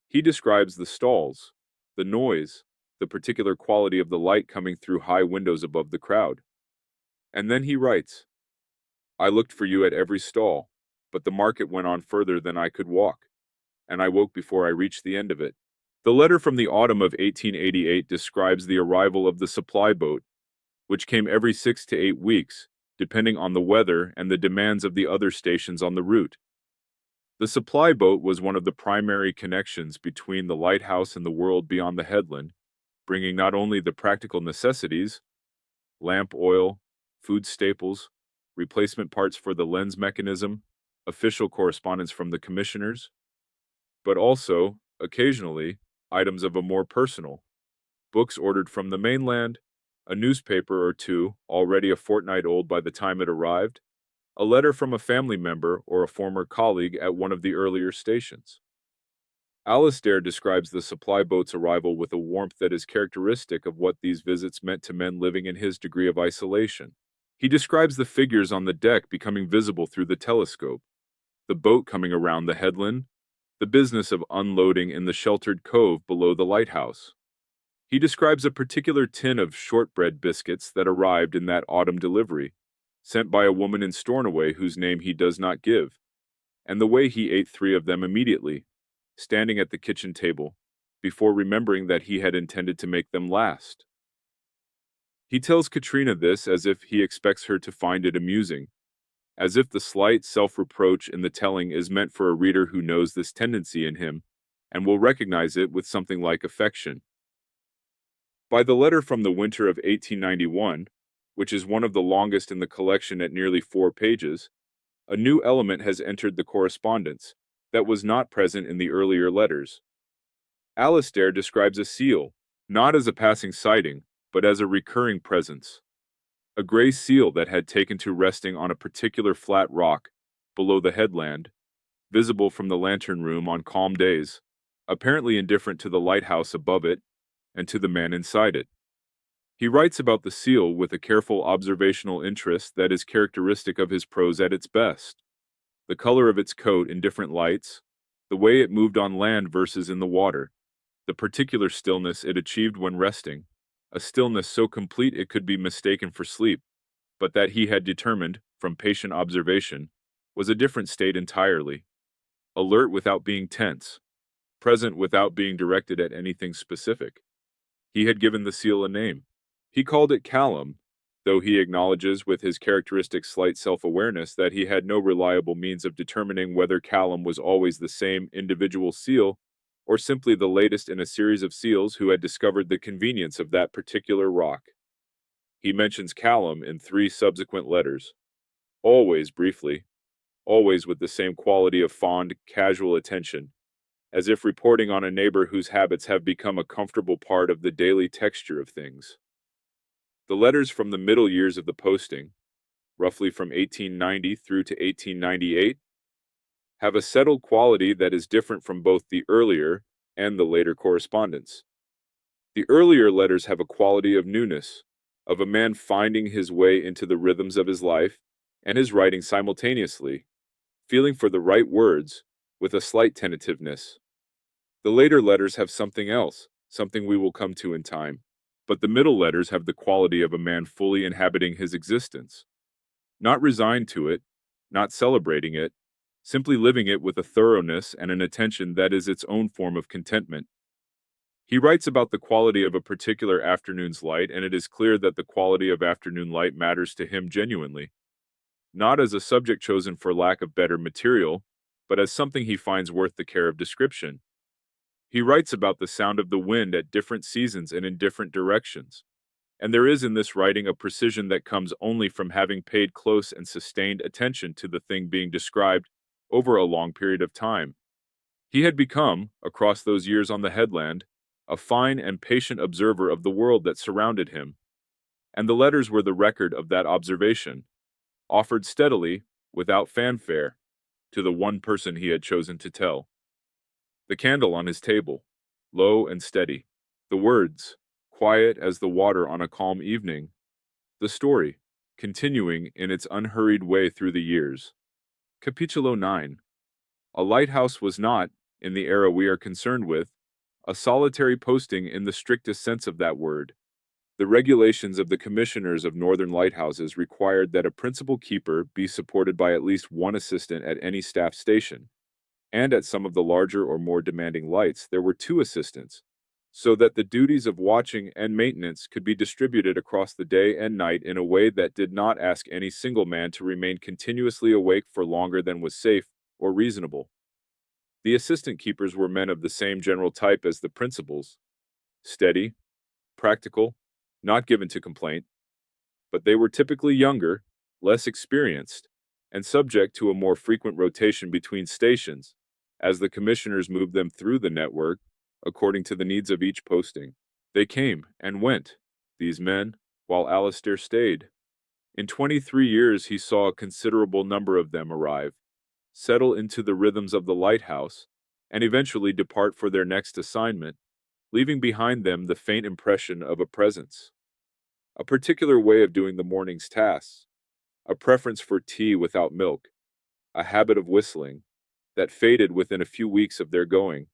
He describes the stalls, the noise, the particular quality of the light coming through high windows above the crowd. And then he writes, I looked for you at every stall, but the market went on further than I could walk, and I woke before I reached the end of it. The letter from the autumn of 1888 describes the arrival of the supply boat, which came every 6 to 8 weeks, depending on the weather and the demands of the other stations on the route. The supply boat was one of the primary connections between the lighthouse and the world beyond the headland, bringing not only the practical necessities, lamp oil, food staples, replacement parts for the lens mechanism, official correspondence from the commissioners, but also, occasionally, items of a more personal, books ordered from the mainland, a newspaper or two already a fortnight old by the time it arrived, a letter from a family member or a former colleague at one of the earlier stations. Alastair describes the supply boat's arrival with a warmth that is characteristic of what these visits meant to men living in his degree of isolation. He describes the figures on the deck becoming visible through the telescope, the boat coming around the headland, the business of unloading in the sheltered cove below the lighthouse. He describes a particular tin of shortbread biscuits that arrived in that autumn delivery, sent by a woman in Stornoway whose name he does not give, and the way he ate 3 of them immediately, standing at the kitchen table, before remembering that he had intended to make them last. He tells Katrina this as if he expects her to find it amusing, as if the slight self-reproach in the telling is meant for a reader who knows this tendency in him, and will recognize it with something like affection. By the letter from the winter of 1891, which is one of the longest in the collection at nearly 4 pages, a new element has entered the correspondence that was not present in the earlier letters. Alastair describes a seal, not as a passing sighting, but as a recurring presence. A gray seal that had taken to resting on a particular flat rock below the headland, visible from the lantern room on calm days, apparently indifferent to the lighthouse above it and to the man inside it. He writes about the seal with a careful observational interest that is characteristic of his prose at its best. The color of its coat in different lights, the way it moved on land versus in the water, the particular stillness it achieved when resting, a stillness so complete it could be mistaken for sleep, but that he had determined, from patient observation, was a different state entirely. Alert without being tense, present without being directed at anything specific. He had given the seal a name. He called it Callum, though he acknowledges with his characteristic slight self-awareness that he had no reliable means of determining whether Callum was always the same individual seal or simply the latest in a series of seals who had discovered the convenience of that particular rock. He mentions Callum in 3 subsequent letters, always briefly, always with the same quality of fond, casual attention, as if reporting on a neighbor whose habits have become a comfortable part of the daily texture of things. The letters from the middle years of the posting, roughly from 1890 through to 1898, have a settled quality that is different from both the earlier and the later correspondence. The earlier letters have a quality of newness, of a man finding his way into the rhythms of his life and his writing simultaneously, feeling for the right words with a slight tentativeness. The later letters have something else, something we will come to in time, but the middle letters have the quality of a man fully inhabiting his existence, not resigned to it, not celebrating it, simply living it with a thoroughness and an attention that is its own form of contentment. He writes about the quality of a particular afternoon's light, and it is clear that the quality of afternoon light matters to him genuinely, not as a subject chosen for lack of better material, but as something he finds worth the care of description. He writes about the sound of the wind at different seasons and in different directions, and there is in this writing a precision that comes only from having paid close and sustained attention to the thing being described over a long period of time. He had become, across those years on the headland, a fine and patient observer of the world that surrounded him, and the letters were the record of that observation, offered steadily, without fanfare, to the one person he had chosen to tell. The candle on his table, low and steady, the words, quiet as the water on a calm evening, The story, continuing in its unhurried way through the years. Capítulo 9. A lighthouse was not, in the era we are concerned with, a solitary posting in the strictest sense of that word. The regulations of the commissioners of northern lighthouses required that a principal keeper be supported by at least one assistant at any staff station, and at some of the larger or more demanding lights there were two assistants, so that the duties of watching and maintenance could be distributed across the day and night in a way that did not ask any single man to remain continuously awake for longer than was safe or reasonable. The assistant keepers were men of the same general type as the principals, steady, practical, not given to complaint, but they were typically younger, less experienced, and subject to a more frequent rotation between stations, as the commissioners moved them through the network according to the needs of each posting. They came and went, these men, while Alistair stayed. In 23 years he saw a considerable number of them arrive, settle into the rhythms of the lighthouse, and eventually depart for their next assignment, leaving behind them the faint impression of a presence. A particular way of doing the morning's tasks, a preference for tea without milk, a habit of whistling, that faded within a few weeks of their going,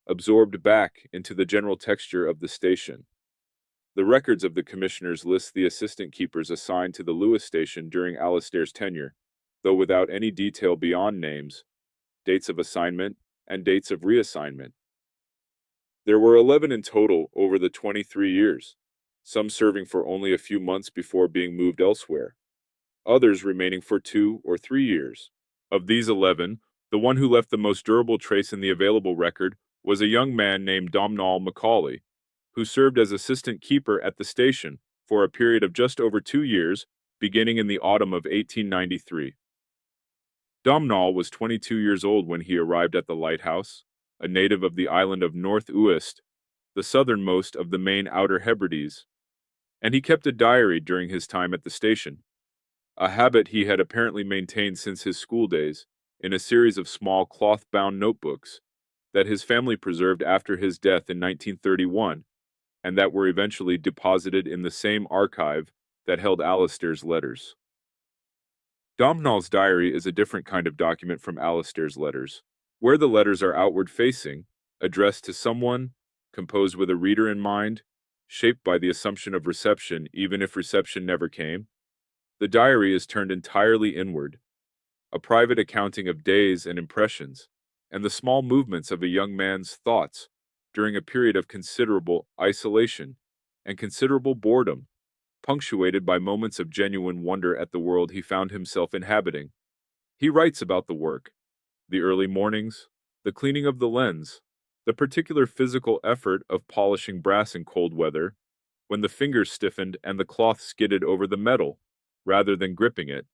absorbed back into the general texture of the station. The records of the commissioners list the assistant keepers assigned to the Lewis station during Alistair's tenure, though without any detail beyond names, dates of assignment, and dates of reassignment. There were 11 in total over the 23 years, some serving for only a few months before being moved elsewhere, others remaining for 2 or 3 years. Of these 11, the one who left the most durable trace in the available record was a young man named Domhnall Macaulay, who served as assistant keeper at the station for a period of just over 2 years, beginning in the autumn of 1893. Domhnall was 22 years old when he arrived at the lighthouse, a native of the island of North Uist, the southernmost of the main Outer Hebrides, and he kept a diary during his time at the station, a habit he had apparently maintained since his school days, in a series of small cloth-bound notebooks that his family preserved after his death in 1931, and that were eventually deposited in the same archive that held Alistair's letters. Domhnall's diary is a different kind of document from Alistair's letters, where the letters are outward-facing, addressed to someone, composed with a reader in mind, shaped by the assumption of reception even if reception never came. The diary is turned entirely inward, a private accounting of days and impressions, and the small movements of a young man's thoughts during a period of considerable isolation and considerable boredom, punctuated by moments of genuine wonder at the world he found himself inhabiting. He writes about the work, the early mornings, the cleaning of the lens, the particular physical effort of polishing brass in cold weather, when the fingers stiffened and the cloth skidded over the metal, rather than gripping it.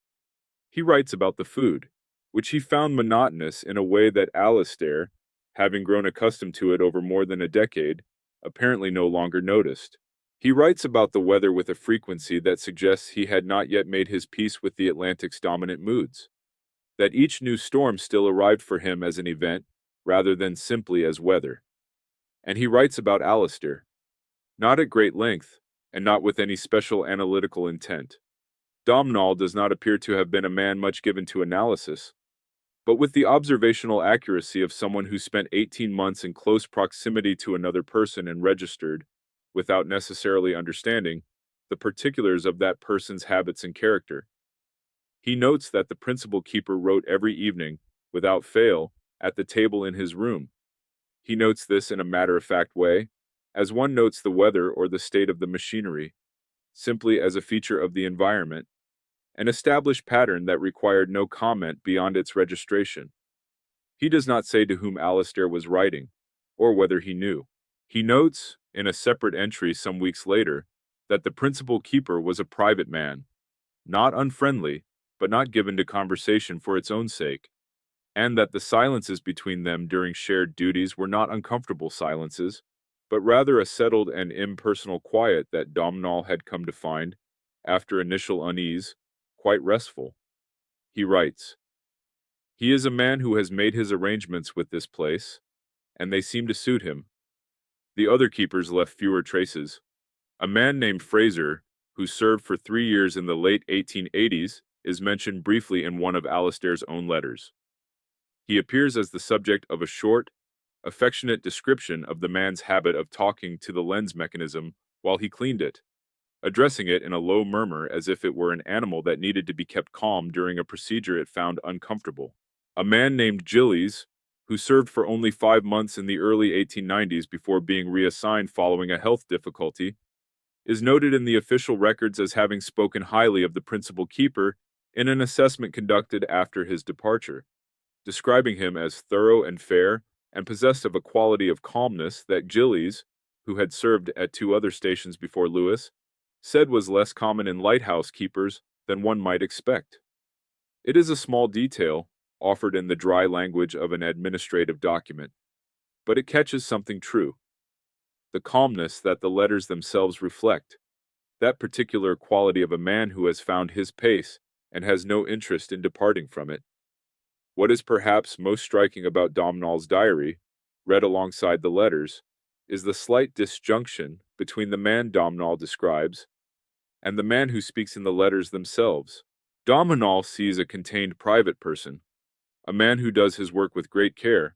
He writes about the food, which he found monotonous in a way that Alistair, having grown accustomed to it over more than a decade, apparently no longer noticed. He writes about the weather with a frequency that suggests he had not yet made his peace with the Atlantic's dominant moods, that each new storm still arrived for him as an event rather than simply as weather. And he writes about Alistair, not at great length, and not with any special analytical intent. Domhnall does not appear to have been a man much given to analysis, but with the observational accuracy of someone who spent 18 months in close proximity to another person and registered, without necessarily understanding, the particulars of that person's habits and character. He notes that the principal keeper wrote every evening, without fail, at the table in his room. He notes this in a matter-of-fact way, as one notes the weather or the state of the machinery, simply as a feature of the environment, an established pattern that required no comment beyond its registration. He does not say to whom Alistair was writing, or whether he knew. He notes, in a separate entry some weeks later, that the principal keeper was a private man, not unfriendly, but not given to conversation for its own sake, and that the silences between them during shared duties were not uncomfortable silences, but rather a settled and impersonal quiet that Domhnall had come to find, after initial unease, quite restful. He writes, "He is a man who has made his arrangements with this place, and they seem to suit him." The other keepers left fewer traces. A man named Fraser, who served for 3 years in the late 1880s, is mentioned briefly in one of Alastair's own letters. He appears as the subject of a short, affectionate description of the man's habit of talking to the lens mechanism while he cleaned it, addressing it in a low murmur as if it were an animal that needed to be kept calm during a procedure it found uncomfortable. A man named Gillies, who served for only 5 months in the early 1890s before being reassigned following a health difficulty, is noted in the official records as having spoken highly of the principal keeper in an assessment conducted after his departure, describing him as thorough and fair and possessed of a quality of calmness that Gillies, who had served at 2 other stations before Lewis, said was less common in lighthouse keepers than one might expect. It is a small detail, offered in the dry language of an administrative document, but it catches something true. The calmness that the letters themselves reflect, that particular quality of a man who has found his pace and has no interest in departing from it. What is perhaps most striking about Domhnall's diary, read alongside the letters, is the slight disjunction between the man Domhnall describes and the man who speaks in the letters themselves. Domhnall sees a contained private person, a man who does his work with great care,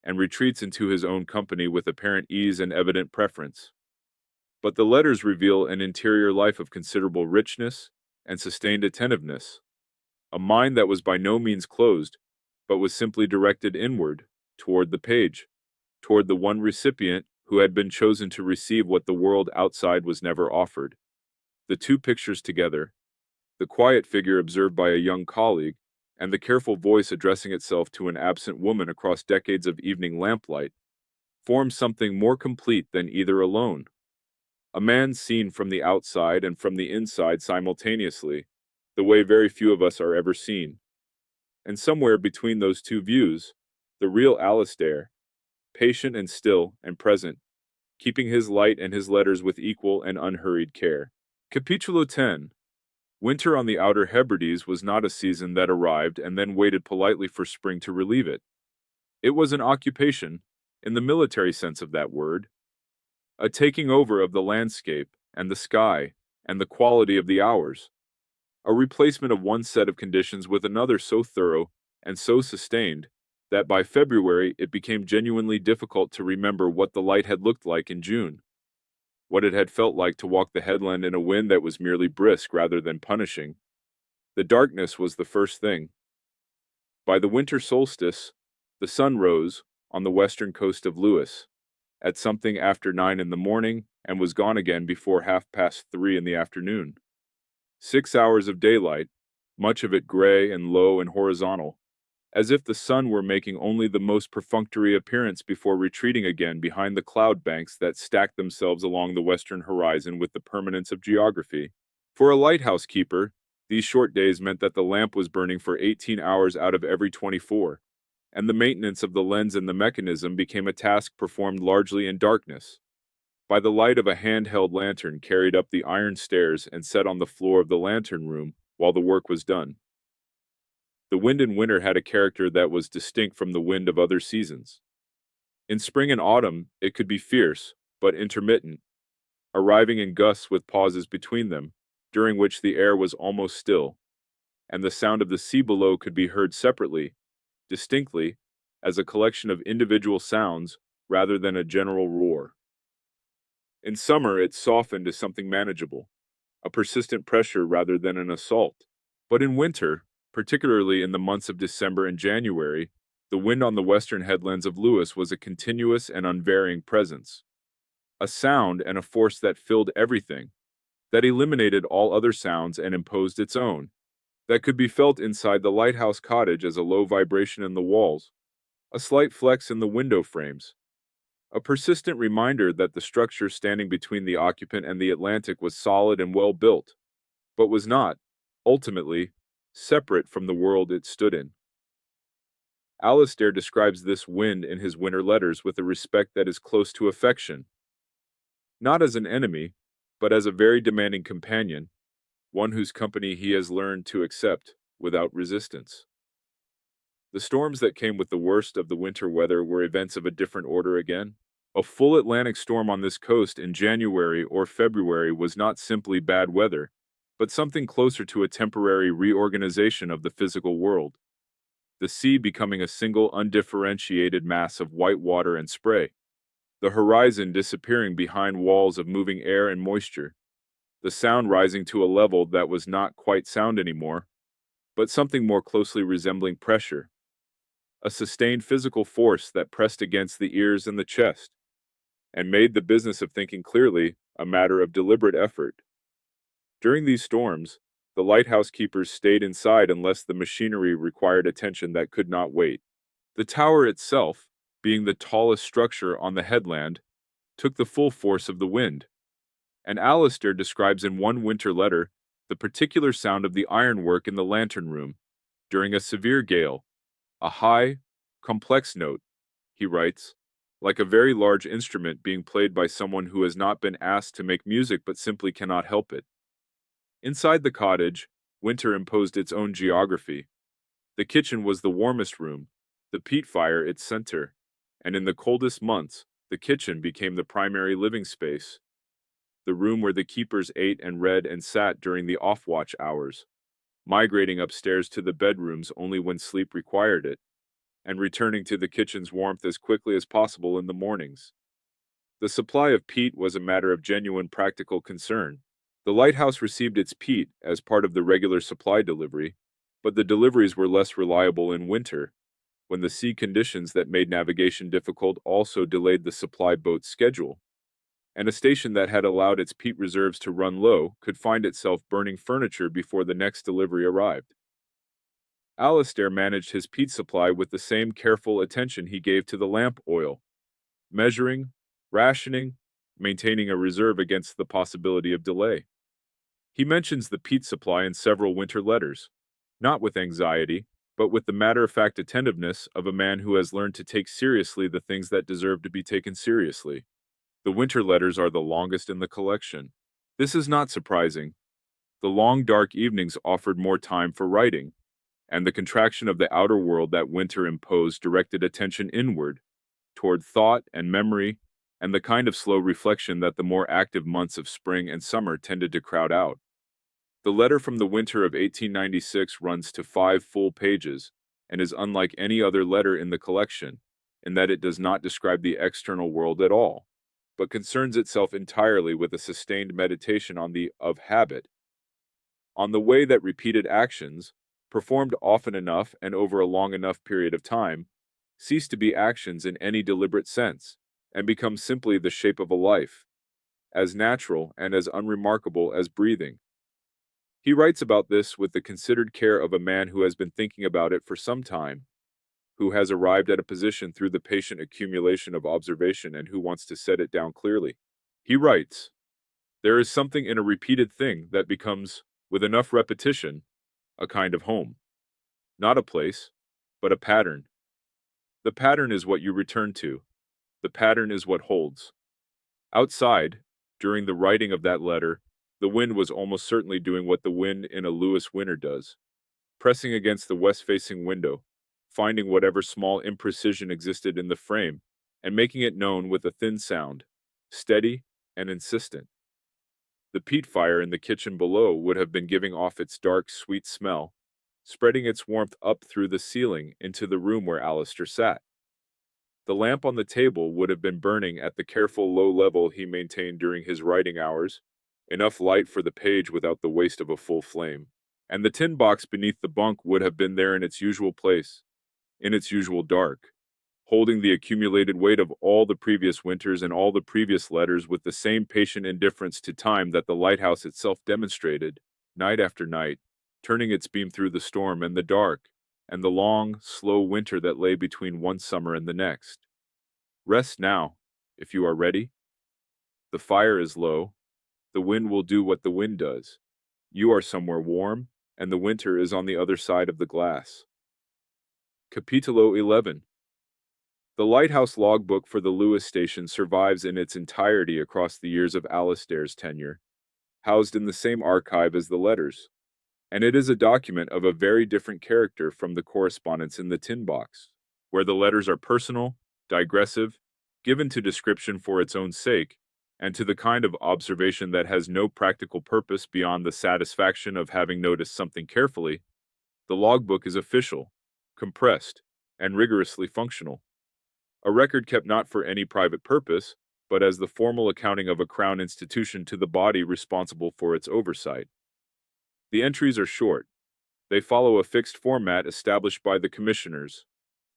and retreats into his own company with apparent ease and evident preference. But the letters reveal an interior life of considerable richness and sustained attentiveness, a mind that was by no means closed, but was simply directed inward, toward the page, toward the one recipient who had been chosen to receive what the world outside was never offered. The two pictures together, the quiet figure observed by a young colleague, and the careful voice addressing itself to an absent woman across decades of evening lamplight, form something more complete than either alone. A man seen from the outside and from the inside simultaneously, the way very few of us are ever seen. And somewhere between those two views, the real Alastair, patient and still and present, keeping his light and his letters with equal and unhurried care. Capitulo 10. Winter on the Outer Hebrides was not a season that arrived and then waited politely for spring to relieve it. It was an occupation, in the military sense of that word, a taking over of the landscape and the sky and the quality of the hours, a replacement of one set of conditions with another so thorough and so sustained that by February it became genuinely difficult to remember what the light had looked like in June, what it had felt like to walk the headland in a wind that was merely brisk rather than punishing. The darkness was the first thing. By the winter solstice, the sun rose on the western coast of Lewis at something after 9 in the morning and was gone again before 3:30 in the afternoon. 6 hours of daylight, much of it gray and low and horizontal, as if the sun were making only the most perfunctory appearance before retreating again behind the cloud banks that stacked themselves along the western horizon with the permanence of geography. For a lighthouse keeper, these short days meant that the lamp was burning for 18 hours out of every 24, and the maintenance of the lens and the mechanism became a task performed largely in darkness, by the light of a handheld lantern carried up the iron stairs and set on the floor of the lantern room while the work was done. The wind in winter had a character that was distinct from the wind of other seasons. In spring and autumn, it could be fierce, but intermittent, arriving in gusts with pauses between them, during which the air was almost still, and the sound of the sea below could be heard separately, distinctly, as a collection of individual sounds rather than a general roar. In summer, it softened to something manageable, a persistent pressure rather than an assault. But in winter, particularly in the months of December and January, the wind on the western headlands of Lewis was a continuous and unvarying presence, a sound and a force that filled everything, that eliminated all other sounds and imposed its own, that could be felt inside the lighthouse cottage as a low vibration in the walls, a slight flex in the window frames, a persistent reminder that the structure standing between the occupant and the Atlantic was solid and well built, but was not, ultimately, separate from the world it stood in. Alastair describes this wind in his winter letters with a respect that is close to affection, not as an enemy, but as a very demanding companion, one whose company he has learned to accept without resistance. The storms that came with the worst of the winter weather were events of a different order again, A full Atlantic storm on this coast in January or February was not simply bad weather, but something closer to a temporary reorganization of the physical world, the sea becoming a single undifferentiated mass of white water and spray, the horizon disappearing behind walls of moving air and moisture, the sound rising to a level that was not quite sound anymore, but something more closely resembling pressure, a sustained physical force that pressed against the ears and the chest, and made the business of thinking clearly a matter of deliberate effort. During these storms, the lighthouse keepers stayed inside unless the machinery required attention that could not wait. The tower itself, being the tallest structure on the headland, took the full force of the wind, and Alistair describes in one winter letter the particular sound of the ironwork in the lantern room during a severe gale, a high, complex note, he writes, like a very large instrument being played by someone who has not been asked to make music but simply cannot help it. Inside the cottage, winter imposed its own geography. The kitchen was the warmest room, the peat fire its center, and in the coldest months, the kitchen became the primary living space, the room where the keepers ate and read and sat during the off-watch hours, migrating upstairs to the bedrooms only when sleep required it, and returning to the kitchen's warmth as quickly as possible in the mornings. The supply of peat was a matter of genuine practical concern. The lighthouse received its peat as part of the regular supply delivery, but the deliveries were less reliable in winter, when the sea conditions that made navigation difficult also delayed the supply boat's schedule, and a station that had allowed its peat reserves to run low could find itself burning furniture before the next delivery arrived. Alistair managed his peat supply with the same careful attention he gave to the lamp oil, measuring, rationing, maintaining a reserve against the possibility of delay. He mentions the peat supply in several winter letters, not with anxiety, but with the matter-of-fact attentiveness of a man who has learned to take seriously the things that deserve to be taken seriously. The winter letters are the longest in the collection. This is not surprising. The long, dark evenings offered more time for writing, and the contraction of the outer world that winter imposed directed attention inward, toward thought and memory, and the kind of slow reflection that the more active months of spring and summer tended to crowd out. The letter from the winter of 1896 runs to 5 full pages, and is unlike any other letter in the collection, in that it does not describe the external world at all, but concerns itself entirely with a sustained meditation on the of habit, on the way that repeated actions, performed often enough and over a long enough period of time, cease to be actions in any deliberate sense, and become simply the shape of a life, as natural and as unremarkable as breathing. He writes about this with the considered care of a man who has been thinking about it for some time, who has arrived at a position through the patient accumulation of observation and who wants to set it down clearly. He writes, "There is something in a repeated thing that becomes, with enough repetition, a kind of home. Not a place, but a pattern. The pattern is what you return to. The pattern is what holds." Outside, during the writing of that letter, the wind was almost certainly doing what the wind in a Lewis winter does, pressing against the west-facing window, finding whatever small imprecision existed in the frame, and making it known with a thin sound, steady and insistent. The peat fire in the kitchen below would have been giving off its dark, sweet smell, spreading its warmth up through the ceiling into the room where Alistair sat. The lamp on the table would have been burning at the careful low level he maintained during his writing hours, enough light for the page without the waste of a full flame. And the tin box beneath the bunk would have been there in its usual place, in its usual dark, holding the accumulated weight of all the previous winters and all the previous letters with the same patient indifference to time that the lighthouse itself demonstrated, night after night, turning its beam through the storm and the dark, and the long, slow winter that lay between one summer and the next. Rest now, if you are ready. The fire is low. The wind will do what the wind does. You are somewhere warm, and the winter is on the other side of the glass. Capítulo 11. The lighthouse logbook for the Lewis station survives in its entirety across the years of Alistair's tenure, housed in the same archive as the letters, and it is a document of a very different character from the correspondence in the tin box, where the letters are personal, digressive, given to description for its own sake, and to the kind of observation that has no practical purpose beyond the satisfaction of having noticed something carefully, the logbook is official, compressed, and rigorously functional. A record kept not for any private purpose, but as the formal accounting of a Crown institution to the body responsible for its oversight. The entries are short. They follow a fixed format established by the commissioners: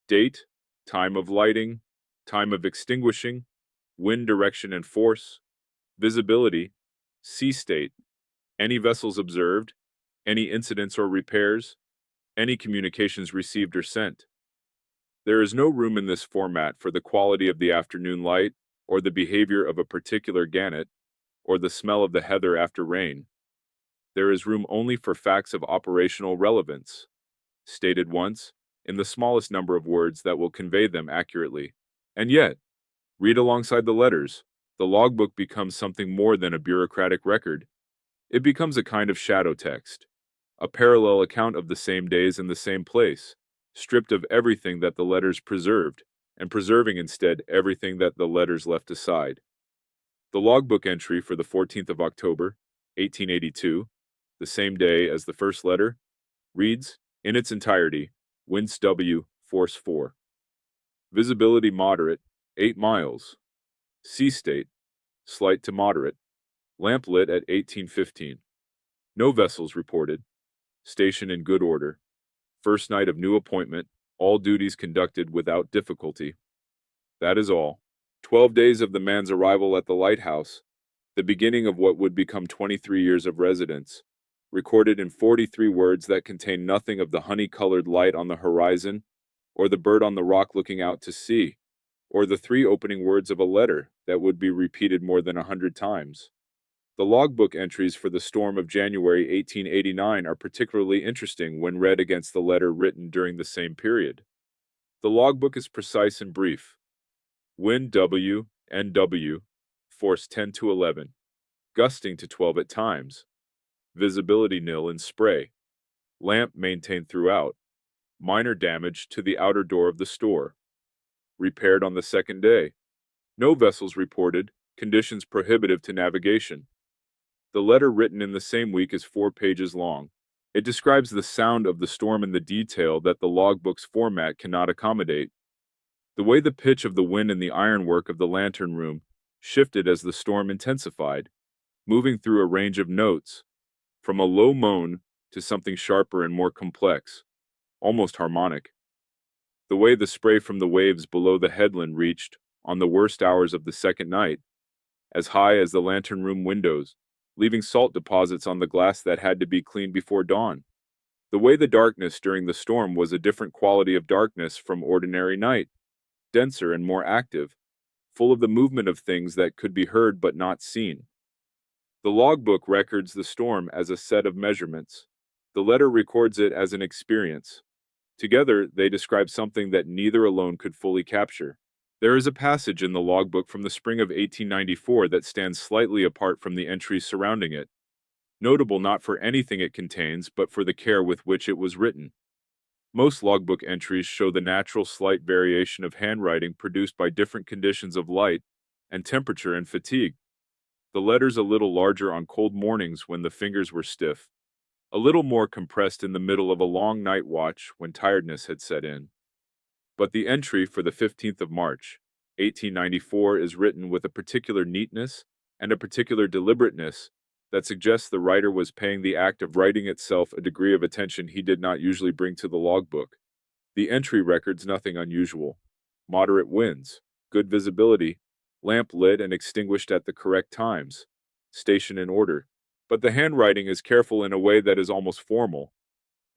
date, time of lighting, time of extinguishing, wind direction and force, visibility, sea state, any vessels observed, any incidents or repairs, any communications received or sent. There is no room in this format for the quality of the afternoon light, or the behavior of a particular gannet, or the smell of the heather after rain. There is room only for facts of operational relevance, stated once, in the smallest number of words that will convey them accurately. And yet, read alongside the letters, the logbook becomes something more than a bureaucratic record. It becomes a kind of shadow text, a parallel account of the same days in the same place, stripped of everything that the letters preserved, and preserving instead everything that the letters left aside. The logbook entry for the 14th of October, 1882, the same day as the first letter, reads, in its entirety, winds W, force 4. Visibility moderate, 8 miles. Sea state, slight to moderate. Lamp lit at 18:15. No vessels reported. Station in good order. First night of new appointment, all duties conducted without difficulty. That is all. 12 days of the man's arrival at the lighthouse, the beginning of what would become 23 years of residence, recorded in 43 words that contain nothing of the honey-colored light on the horizon, or the bird on the rock looking out to sea, or the 3 opening words of a letter that would be repeated more than 100 times. The logbook entries for the storm of January 1889 are particularly interesting when read against the letter written during the same period. The logbook is precise and brief. Wind W, NW, force 10 to 11, gusting to 12 at times. Visibility nil in spray. Lamp maintained throughout. Minor damage to the outer door of the store. Repaired on the second day. No vessels reported, conditions prohibitive to navigation. The letter written in the same week is 4 pages long. It describes the sound of the storm in the detail that the logbook's format cannot accommodate. The way the pitch of the wind in the ironwork of the lantern room shifted as the storm intensified, moving through a range of notes, from a low moan to something sharper and more complex, almost harmonic. The way the spray from the waves below the headland reached, on the worst hours of the second night, as high as the lantern room windows, leaving salt deposits on the glass that had to be cleaned before dawn. The way the darkness during the storm was a different quality of darkness from ordinary night, denser and more active, full of the movement of things that could be heard but not seen. The logbook records the storm as a set of measurements. The letter records it as an experience. Together, they describe something that neither alone could fully capture. There is a passage in the logbook from the spring of 1894 that stands slightly apart from the entries surrounding it, notable not for anything it contains, but for the care with which it was written. Most logbook entries show the natural slight variation of handwriting produced by different conditions of light and temperature and fatigue. The letters a little larger on cold mornings when the fingers were stiff, a little more compressed in the middle of a long night watch when tiredness had set in. But the entry for the 15th of March, 1894 is written with a particular neatness and a particular deliberateness that suggests the writer was paying the act of writing itself a degree of attention he did not usually bring to the logbook. The entry records nothing unusual. Moderate winds, good visibility, lamp lit and extinguished at the correct times, station in order. But the handwriting is careful in a way that is almost formal,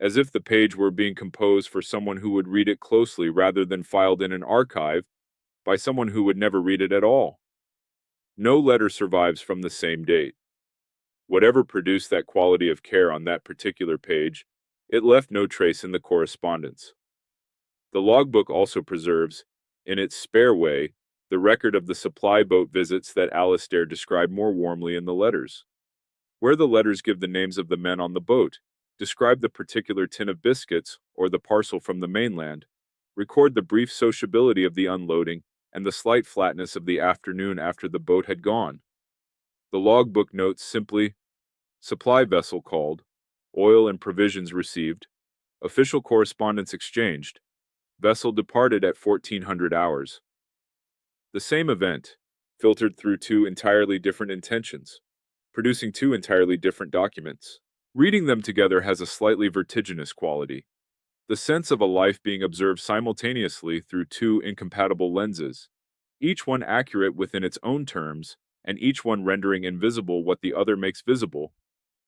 as if the page were being composed for someone who would read it closely rather than filed in an archive by someone who would never read it at all. No letter survives from the same date. Whatever produced that quality of care on that particular page, it left no trace in the correspondence. The logbook also preserves, in its spare way, the record of the supply boat visits that Alastair described more warmly in the letters. Where the letters give the names of the men on the boat, describe the particular tin of biscuits or the parcel from the mainland, record the brief sociability of the unloading and the slight flatness of the afternoon after the boat had gone. The logbook notes simply, supply vessel called, oil and provisions received, official correspondence exchanged, vessel departed at 1400 hours. The same event, filtered through two entirely different intentions, producing two entirely different documents. Reading them together has a slightly vertiginous quality, the sense of a life being observed simultaneously through two incompatible lenses, each one accurate within its own terms, and each one rendering invisible what the other makes visible,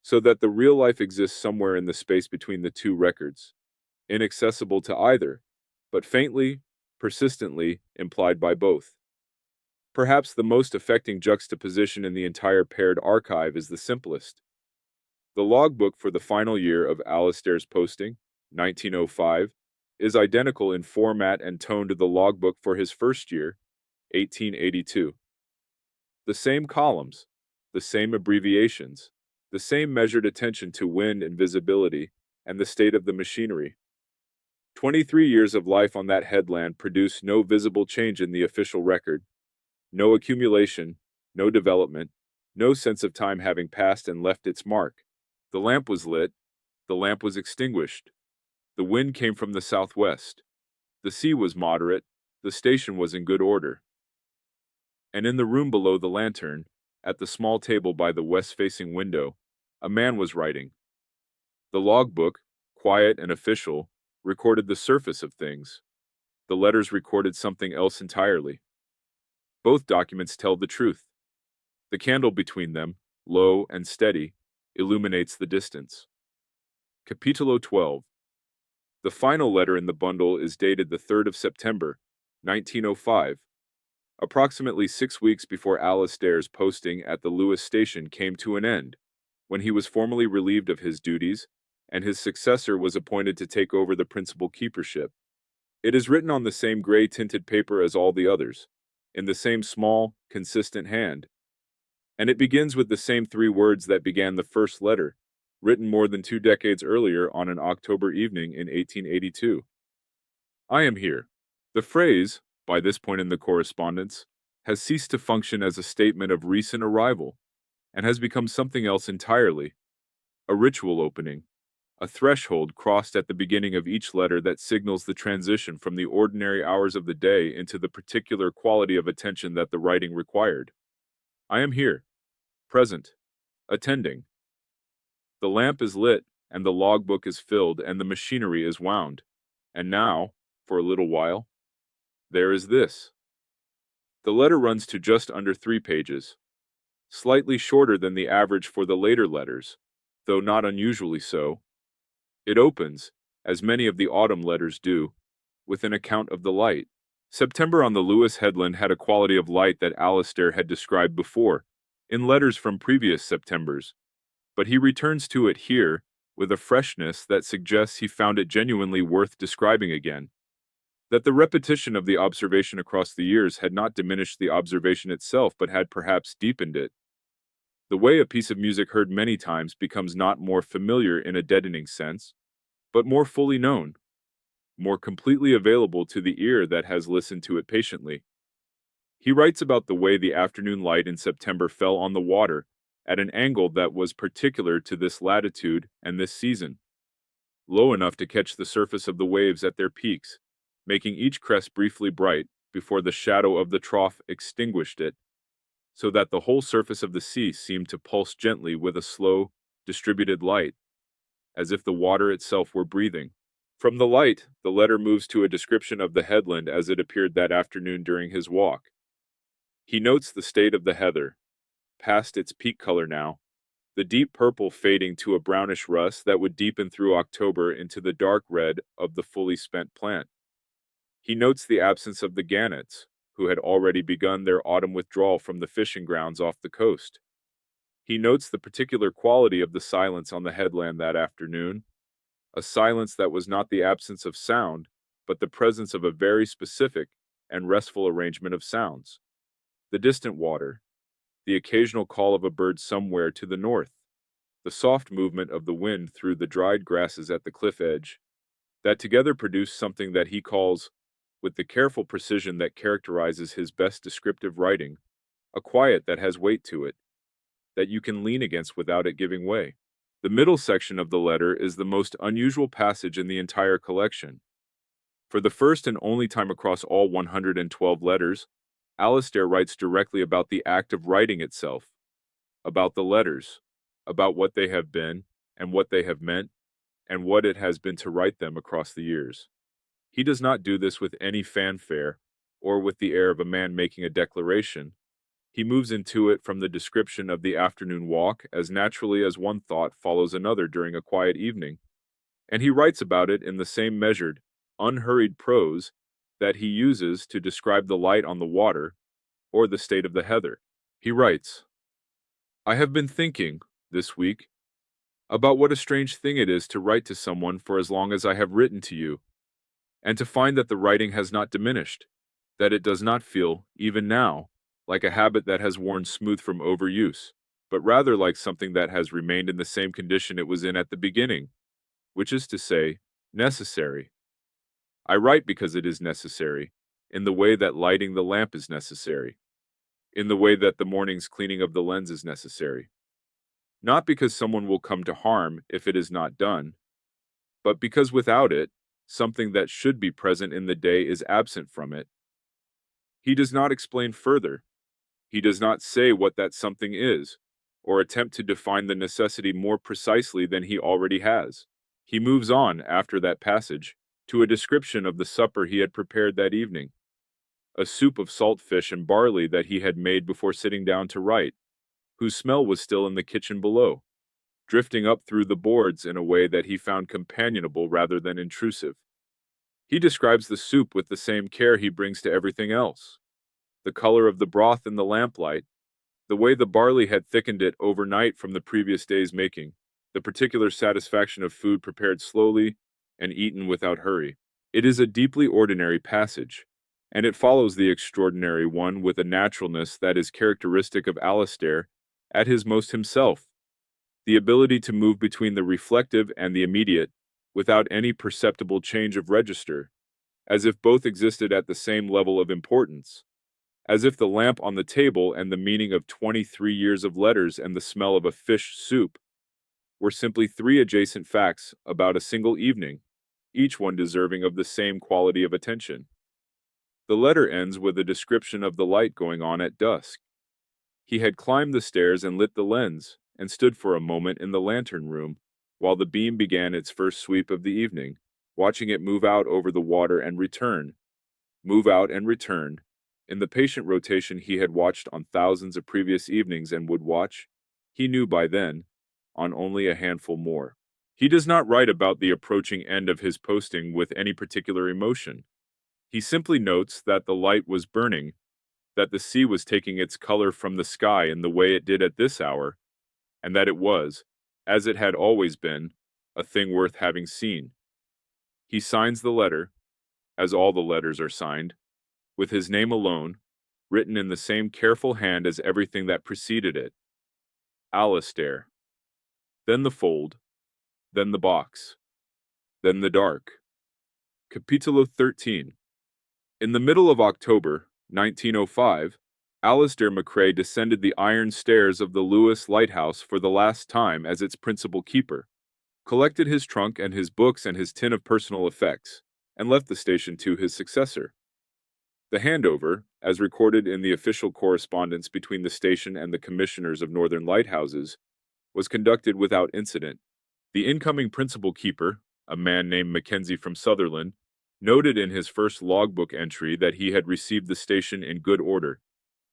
so that the real life exists somewhere in the space between the two records, inaccessible to either, but faintly, persistently implied by both. Perhaps the most affecting juxtaposition in the entire paired archive is the simplest. The logbook for the final year of Alastair's posting, 1905, is identical in format and tone to the logbook for his first year, 1882. The same columns, the same abbreviations, the same measured attention to wind and visibility, and the state of the machinery. 23 years of life on that headland produced no visible change in the official record, no accumulation, no development, no sense of time having passed and left its mark. The lamp was lit, the lamp was extinguished. The wind came from the southwest. The sea was moderate, the station was in good order. And in the room below the lantern, at the small table by the west-facing window, a man was writing. The logbook, quiet and official, recorded the surface of things. The letters recorded something else entirely. Both documents tell the truth. The candle between them, low and steady, illuminates the distance. Capítulo 12. The final letter in the bundle is dated the 3rd of September, 1905, approximately 6 weeks before Alastair's posting at the Lewis station came to an end, when he was formally relieved of his duties, and his successor was appointed to take over the principal keepership. It is written on the same gray-tinted paper as all the others, in the same small, consistent hand, and it begins with the same 3 words that began the first letter, written more than 2 decades earlier on an October evening in 1882. I am here. The phrase, by this point in the correspondence, has ceased to function as a statement of recent arrival, and has become something else entirely, a ritual opening, a threshold crossed at the beginning of each letter that signals the transition from the ordinary hours of the day into the particular quality of attention that the writing required. I am here, present, attending. The lamp is lit, and the logbook is filled, and the machinery is wound. And now, for a little while, there is this. The letter runs to just under 3 pages, slightly shorter than the average for the later letters, though not unusually so. It opens, as many of the autumn letters do, with an account of the light. September on the Lewis headland had a quality of light that Alastair had described before, in letters from previous Septembers, but he returns to it here with a freshness that suggests he found it genuinely worth describing again. That the repetition of the observation across the years had not diminished the observation itself, but had perhaps deepened it. The way a piece of music heard many times becomes not more familiar in a deadening sense, but more fully known, more completely available to the ear that has listened to it patiently. He writes about the way the afternoon light in September fell on the water at an angle that was particular to this latitude and this season, low enough to catch the surface of the waves at their peaks, making each crest briefly bright before the shadow of the trough extinguished it, so that the whole surface of the sea seemed to pulse gently with a slow, distributed light, as if the water itself were breathing. From the light, the letter moves to a description of the headland as it appeared that afternoon during his walk. He notes the state of the heather, past its peak color now, the deep purple fading to a brownish rust that would deepen through October into the dark red of the fully spent plant. He notes the absence of the gannets, who had already begun their autumn withdrawal from the fishing grounds off the coast. He notes the particular quality of the silence on the headland that afternoon, a silence that was not the absence of sound, but the presence of a very specific and restful arrangement of sounds. The distant water, the occasional call of a bird somewhere to the north, the soft movement of the wind through the dried grasses at the cliff edge, that together produce something that he calls with the careful precision that characterizes his best descriptive writing, a quiet that has weight to it, that you can lean against without it giving way. The middle section of the letter is the most unusual passage in the entire collection. For the first and only time across all 112 letters, Alastair writes directly about the act of writing itself, about the letters, about what they have been, and what they have meant, and what it has been to write them across the years. He does not do this with any fanfare, or with the air of a man making a declaration. He moves into it from the description of the afternoon walk as naturally as one thought follows another during a quiet evening, and he writes about it in the same measured, unhurried prose that he uses to describe the light on the water or the state of the heather. He writes, "I have been thinking, this week, about what a strange thing it is to write to someone for as long as I have written to you, and to find that the writing has not diminished, that it does not feel, even now, like a habit that has worn smooth from overuse, but rather like something that has remained in the same condition it was in at the beginning, which is to say, necessary. I write because it is necessary, in the way that lighting the lamp is necessary, in the way that the morning's cleaning of the lens is necessary. Not because someone will come to harm if it is not done, but because without it, something that should be present in the day is absent from it." He does not explain further. He does not say what that something is, or attempt to define the necessity more precisely than he already has. He moves on, after that passage, to a description of the supper he had prepared that evening, a soup of salt fish and barley that he had made before sitting down to write, whose smell was still in the kitchen below, drifting up through the boards in a way that he found companionable rather than intrusive. He describes the soup with the same care he brings to everything else. The color of the broth in the lamplight, the way the barley had thickened it overnight from the previous day's making, the particular satisfaction of food prepared slowly and eaten without hurry. It is a deeply ordinary passage, and it follows the extraordinary one with a naturalness that is characteristic of Alastair at his most himself, the ability to move between the reflective and the immediate without any perceptible change of register, as if both existed at the same level of importance, as if the lamp on the table and the meaning of 23 years of letters and the smell of a fish soup were simply three adjacent facts about a single evening, each one deserving of the same quality of attention. The letter ends with a description of the light going on at dusk. He had climbed the stairs and lit the lens, and stood for a moment in the lantern room, while the beam began its first sweep of the evening, watching it move out over the water and return, move out and return, in the patient rotation he had watched on thousands of previous evenings and would watch, he knew by then, on only a handful more. He does not write about the approaching end of his posting with any particular emotion. He simply notes that the light was burning, that the sea was taking its color from the sky in the way it did at this hour, and that it was, as it had always been, a thing worth having seen. He signs the letter, as all the letters are signed, with his name alone, written in the same careful hand as everything that preceded it. Alastair. Then the fold, then the box, then the dark. Capítulo 13. In the middle of October, 1905, Alastair MacRae descended the iron stairs of the Lewis Lighthouse for the last time as its principal keeper, collected his trunk and his books and his tin of personal effects, and left the station to his successor. The handover, as recorded in the official correspondence between the station and the commissioners of northern lighthouses, was conducted without incident. The incoming principal keeper, a man named Mackenzie from Sutherland, noted in his first logbook entry that he had received the station in good order,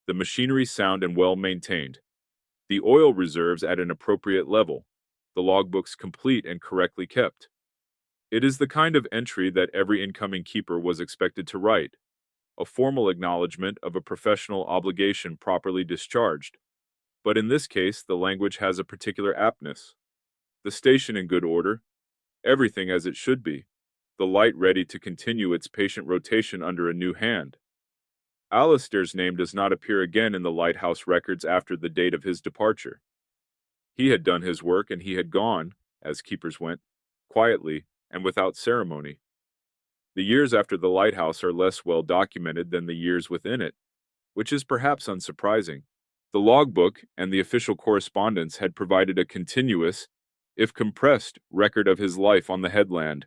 the machinery sound and well maintained, the oil reserves at an appropriate level, the logbooks complete and correctly kept. It is the kind of entry that every incoming keeper was expected to write, a formal acknowledgement of a professional obligation properly discharged. But in this case, the language has a particular aptness. The station in good order, everything as it should be, the light ready to continue its patient rotation under a new hand. Alastair's name does not appear again in the lighthouse records after the date of his departure. He had done his work and he had gone, as keepers went, quietly and without ceremony. The years after the lighthouse are less well documented than the years within it, which is perhaps unsurprising. The logbook and the official correspondence had provided a continuous, if compressed, record of his life on the headland.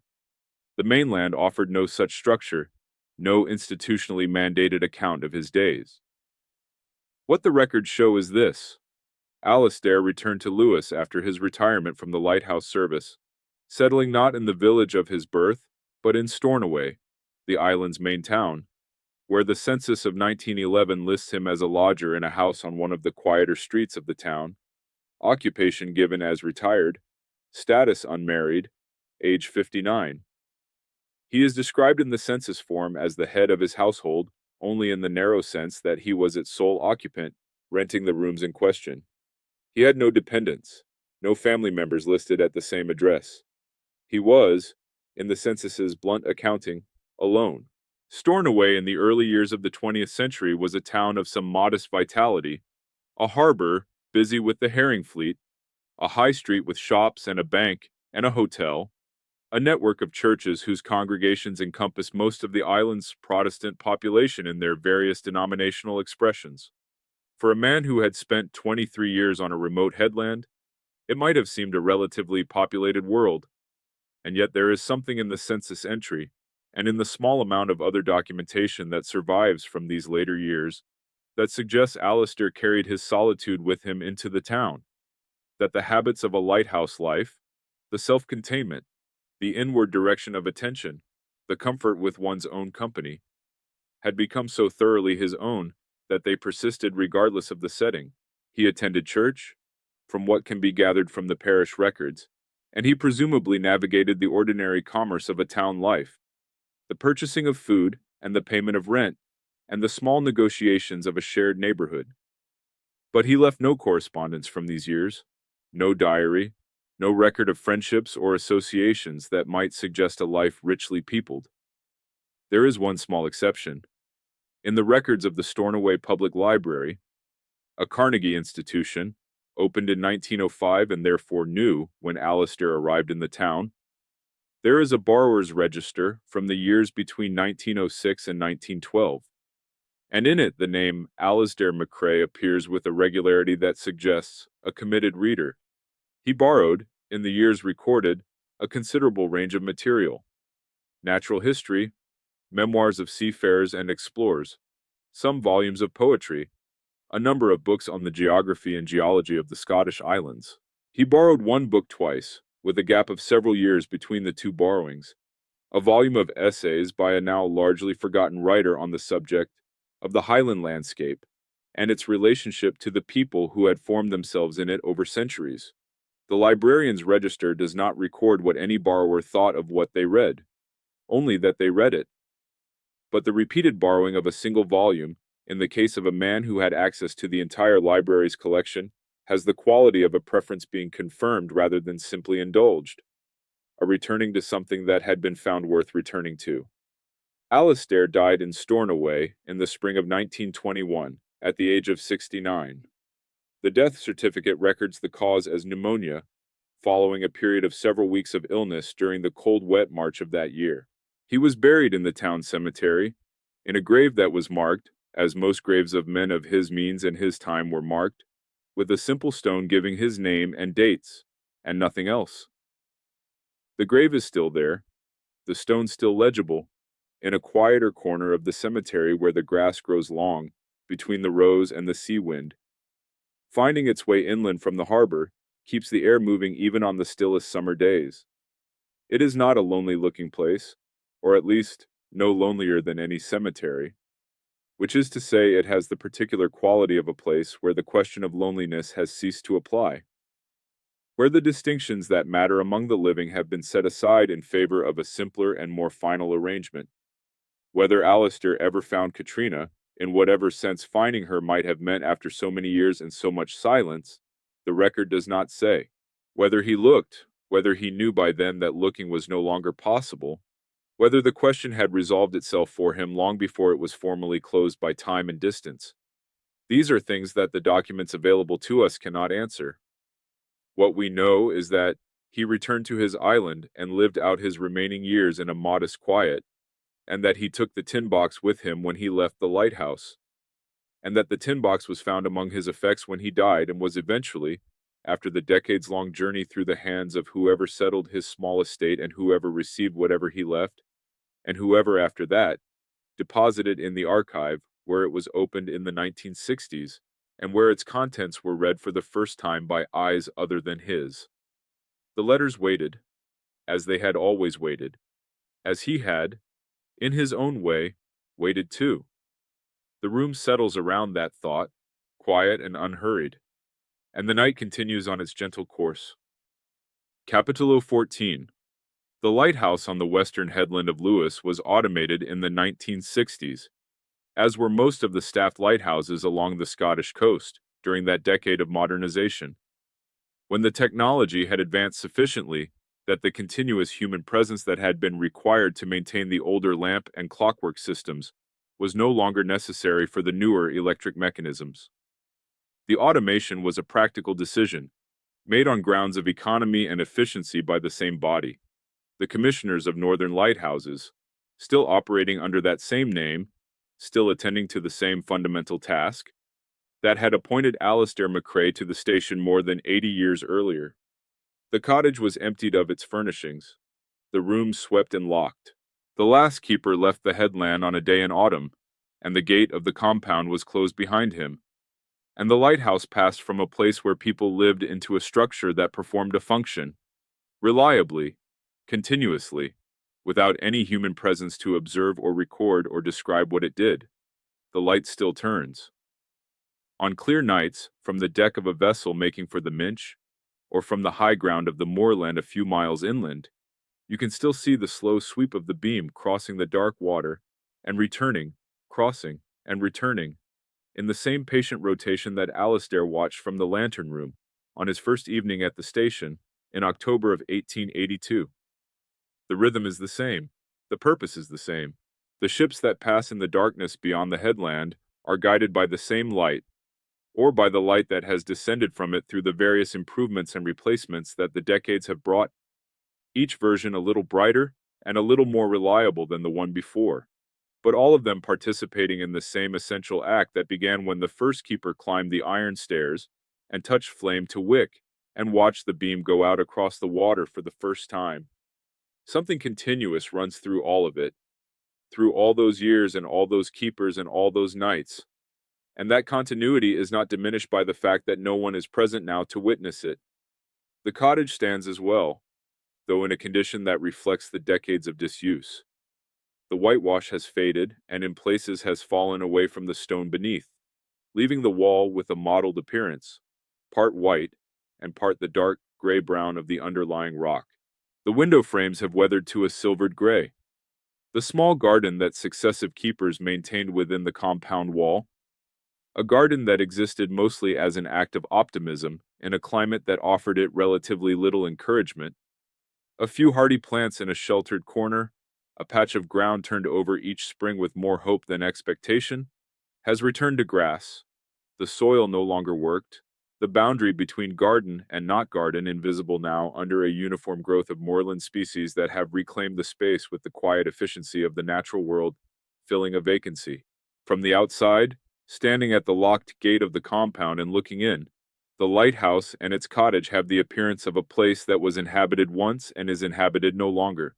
The mainland offered no such structure, no institutionally mandated account of his days. What the records show is this: Alastair returned to Lewis after his retirement from the lighthouse service, settling not in the village of his birth, but in Stornoway, the island's main town, where the census of 1911 lists him as a lodger in a house on one of the quieter streets of the town, occupation given as retired, status unmarried, age 59. He is described in the census form as the head of his household only in the narrow sense that he was its sole occupant, renting the rooms in question. He had no dependents, no family members listed at the same address. He was, in the census's blunt accounting, alone. Stornoway in the early years of the 20th century was a town of some modest vitality, a harbor busy with the herring fleet, a high street with shops and a bank and a hotel, a network of churches whose congregations encompass most of the island's Protestant population in their various denominational expressions. For a man who had spent 23 years on a remote headland, it might have seemed a relatively populated world, and yet there is something in the census entry, and in the small amount of other documentation that survives from these later years, that suggests Alastair carried his solitude with him into the town, that the habits of a lighthouse life, the self-containment, the inward direction of attention, the comfort with one's own company, had become so thoroughly his own that they persisted regardless of the setting. He attended church, from what can be gathered from the parish records, and he presumably navigated the ordinary commerce of a town life, the purchasing of food and the payment of rent, and the small negotiations of a shared neighborhood. But he left no correspondence from these years, no diary, no record of friendships or associations that might suggest a life richly peopled. There is one small exception. In the records of the Stornoway Public Library, a Carnegie institution, opened in 1905 and therefore new when Alastair arrived in the town, there is a borrower's register from the years between 1906 and 1912, and in it the name Alasdair McCrae appears with a regularity that suggests a committed reader. He borrowed, in the years recorded, a considerable range of material: natural history, memoirs of seafarers and explorers, some volumes of poetry, a number of books on the geography and geology of the Scottish Islands. He borrowed one book twice, with a gap of several years between the two borrowings, a volume of essays by a now largely forgotten writer on the subject of the Highland landscape and its relationship to the people who had formed themselves in it over centuries. The librarian's register does not record what any borrower thought of what they read, only that they read it. But the repeated borrowing of a single volume, in the case of a man who had access to the entire library's collection, has the quality of a preference being confirmed rather than simply indulged, a returning to something that had been found worth returning to. Alastair died in Stornoway in the spring of 1921, at the age of 69. The death certificate records the cause as pneumonia, following a period of several weeks of illness during the cold, wet March of that year. He was buried in the town cemetery, in a grave that was marked, as most graves of men of his means and his time were marked, with a simple stone giving his name and dates, and nothing else. The grave is still there, the stone still legible, in a quieter corner of the cemetery where the grass grows long, between the rose and the sea wind. Finding its way inland from the harbor, keeps the air moving even on the stillest summer days. It is not a lonely-looking place, or at least no lonelier than any cemetery, which is to say it has the particular quality of a place where the question of loneliness has ceased to apply, where the distinctions that matter among the living have been set aside in favor of a simpler and more final arrangement. Whether Alastair ever found Katrina, in whatever sense finding her might have meant after so many years and so much silence, the record does not say. Whether he looked, whether he knew by then that looking was no longer possible, whether the question had resolved itself for him long before it was formally closed by time and distance. These are things that the documents available to us cannot answer. What we know is that he returned to his island and lived out his remaining years in a modest quiet, and that he took the tin box with him when he left the lighthouse, and that the tin box was found among his effects when he died and was eventually, after the decades-long journey through the hands of whoever settled his small estate and whoever received whatever he left, and whoever after that, deposited in the archive where it was opened in the 1960s, and where its contents were read for the first time by eyes other than his. The letters waited, as they had always waited, as he had, in his own way, waited too. The room settles around that thought, quiet and unhurried, and the night continues on its gentle course. Capitulo 14. The lighthouse on the western headland of Lewis was automated in the 1960s, as were most of the staffed lighthouses along the Scottish coast during that decade of modernization, when the technology had advanced sufficiently that the continuous human presence that had been required to maintain the older lamp and clockwork systems was no longer necessary for the newer electric mechanisms. The automation was a practical decision, made on grounds of economy and efficiency by the same body, the commissioners of northern lighthouses, still operating under that same name, still attending to the same fundamental task, that had appointed Alastair McRae to the station more than 80 years earlier. The cottage was emptied of its furnishings, the rooms swept and locked. The last keeper left the headland on a day in autumn, and the gate of the compound was closed behind him, and the lighthouse passed from a place where people lived into a structure that performed a function, reliably, continuously, without any human presence to observe or record or describe what it did. The light still turns. On clear nights, from the deck of a vessel making for the Minch, or from the high ground of the moorland a few miles inland, you can still see the slow sweep of the beam crossing the dark water and returning, crossing and returning, in the same patient rotation that Alastair watched from the lantern room on his first evening at the station in October of 1882. The rhythm is the same. The purpose is the same. The ships that pass in the darkness beyond the headland are guided by the same light, or by the light that has descended from it through the various improvements and replacements that the decades have brought, each version a little brighter and a little more reliable than the one before, but all of them participating in the same essential act that began when the first keeper climbed the iron stairs and touched flame to wick and watched the beam go out across the water for the first time. Something continuous runs through all of it, through all those years and all those keepers and all those nights, and that continuity is not diminished by the fact that no one is present now to witness it. The cottage stands as well, though in a condition that reflects the decades of disuse. The whitewash has faded and in places has fallen away from the stone beneath, leaving the wall with a mottled appearance, part white and part the dark gray-brown of the underlying rock. The window frames have weathered to a silvered gray. The small garden that successive keepers maintained within the compound wall, a garden that existed mostly as an act of optimism in a climate that offered it relatively little encouragement, a few hardy plants in a sheltered corner, a patch of ground turned over each spring with more hope than expectation, has returned to grass. The soil no longer worked, the boundary between garden and not garden invisible now under a uniform growth of moorland species that have reclaimed the space with the quiet efficiency of the natural world, filling a vacancy. From the outside, standing at the locked gate of the compound and looking in, the lighthouse and its cottage have the appearance of a place that was inhabited once and is inhabited no longer,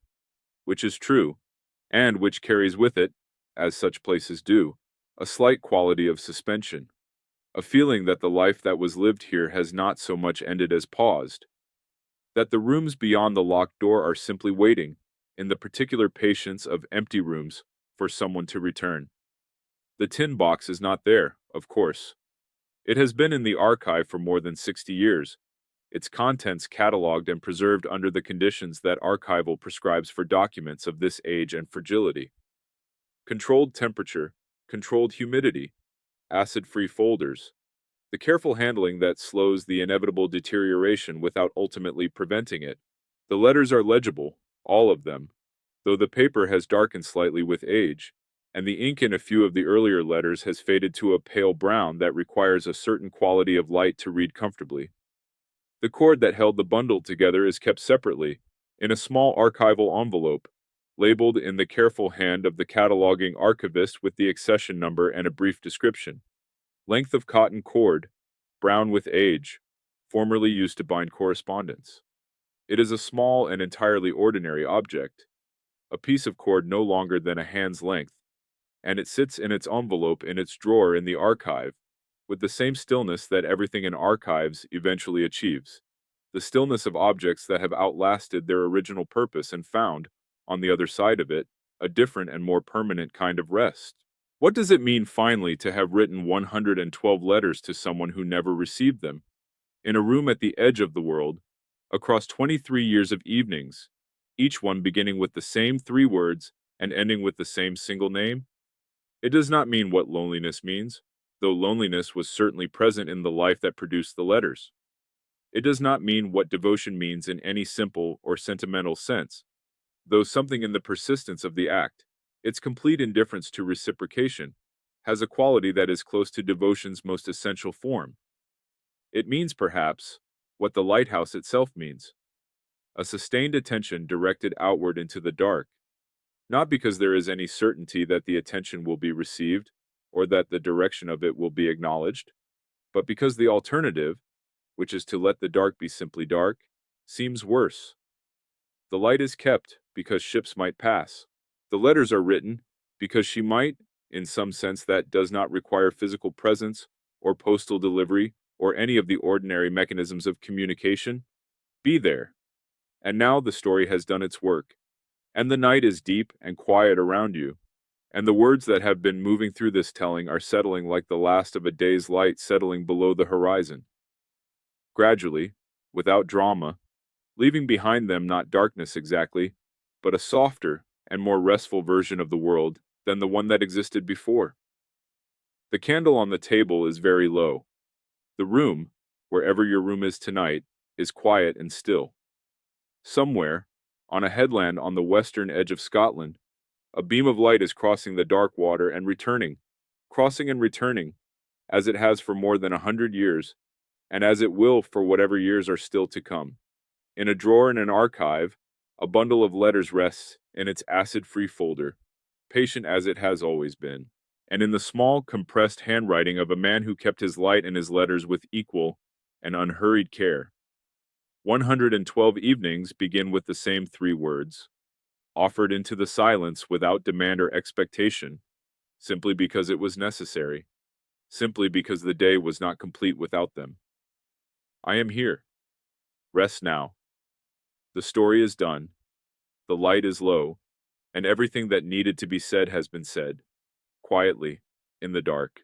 which is true, and which carries with it, as such places do, a slight quality of suspension, a feeling that the life that was lived here has not so much ended as paused, that the rooms beyond the locked door are simply waiting, in the particular patience of empty rooms, for someone to return. The tin box is not there, of course. It has been in the archive for more than 60 years, its contents catalogued and preserved under the conditions that archival prescribes for documents of this age and fragility. Controlled temperature, controlled humidity, acid-free folders, the careful handling that slows the inevitable deterioration without ultimately preventing it. The letters are legible, all of them, though the paper has darkened slightly with age, and the ink in a few of the earlier letters has faded to a pale brown that requires a certain quality of light to read comfortably. The cord that held the bundle together is kept separately, in a small archival envelope, labeled in the careful hand of the cataloging archivist with the accession number and a brief description. Length of cotton cord, brown with age, formerly used to bind correspondence. It is a small and entirely ordinary object, a piece of cord no longer than a hand's length, and it sits in its envelope in its drawer in the archive, with the same stillness that everything in archives eventually achieves, the stillness of objects that have outlasted their original purpose and found, on the other side of it, a different and more permanent kind of rest. What does it mean finally to have written 112 letters to someone who never received them, in a room at the edge of the world, across 23 years of evenings, each one beginning with the same 3 words and ending with the same single name? It does not mean what loneliness means, though loneliness was certainly present in the life that produced the letters. It does not mean what devotion means in any simple or sentimental sense, though something in the persistence of the act, its complete indifference to reciprocation, has a quality that is close to devotion's most essential form. It means, perhaps, what the lighthouse itself means, a sustained attention directed outward into the dark, not because there is any certainty that the attention will be received or that the direction of it will be acknowledged, but because the alternative, which is to let the dark be simply dark, seems worse. The light is kept because ships might pass. The letters are written because she might, in some sense that does not require physical presence or postal delivery or any of the ordinary mechanisms of communication, be there. And now the story has done its work, and the night is deep and quiet around you, and the words that have been moving through this telling are settling like the last of a day's light settling below the horizon. Gradually, without drama, leaving behind them not darkness exactly, but a softer and more restful version of the world than the one that existed before. The candle on the table is very low. The room, wherever your room is tonight, is quiet and still. Somewhere, on a headland on the western edge of Scotland, a beam of light is crossing the dark water and returning, crossing and returning, as it has for more than 100 years, and as it will for whatever years are still to come. In a drawer in an archive, a bundle of letters rests in its acid-free folder, patient as it has always been, and in the small, compressed handwriting of a man who kept his light and his letters with equal and unhurried care. 112 evenings begin with the same 3 words, offered into the silence without demand or expectation, simply because it was necessary, simply because the day was not complete without them. I am here. Rest now. The story is done. The light is low, and everything that needed to be said has been said, quietly, in the dark.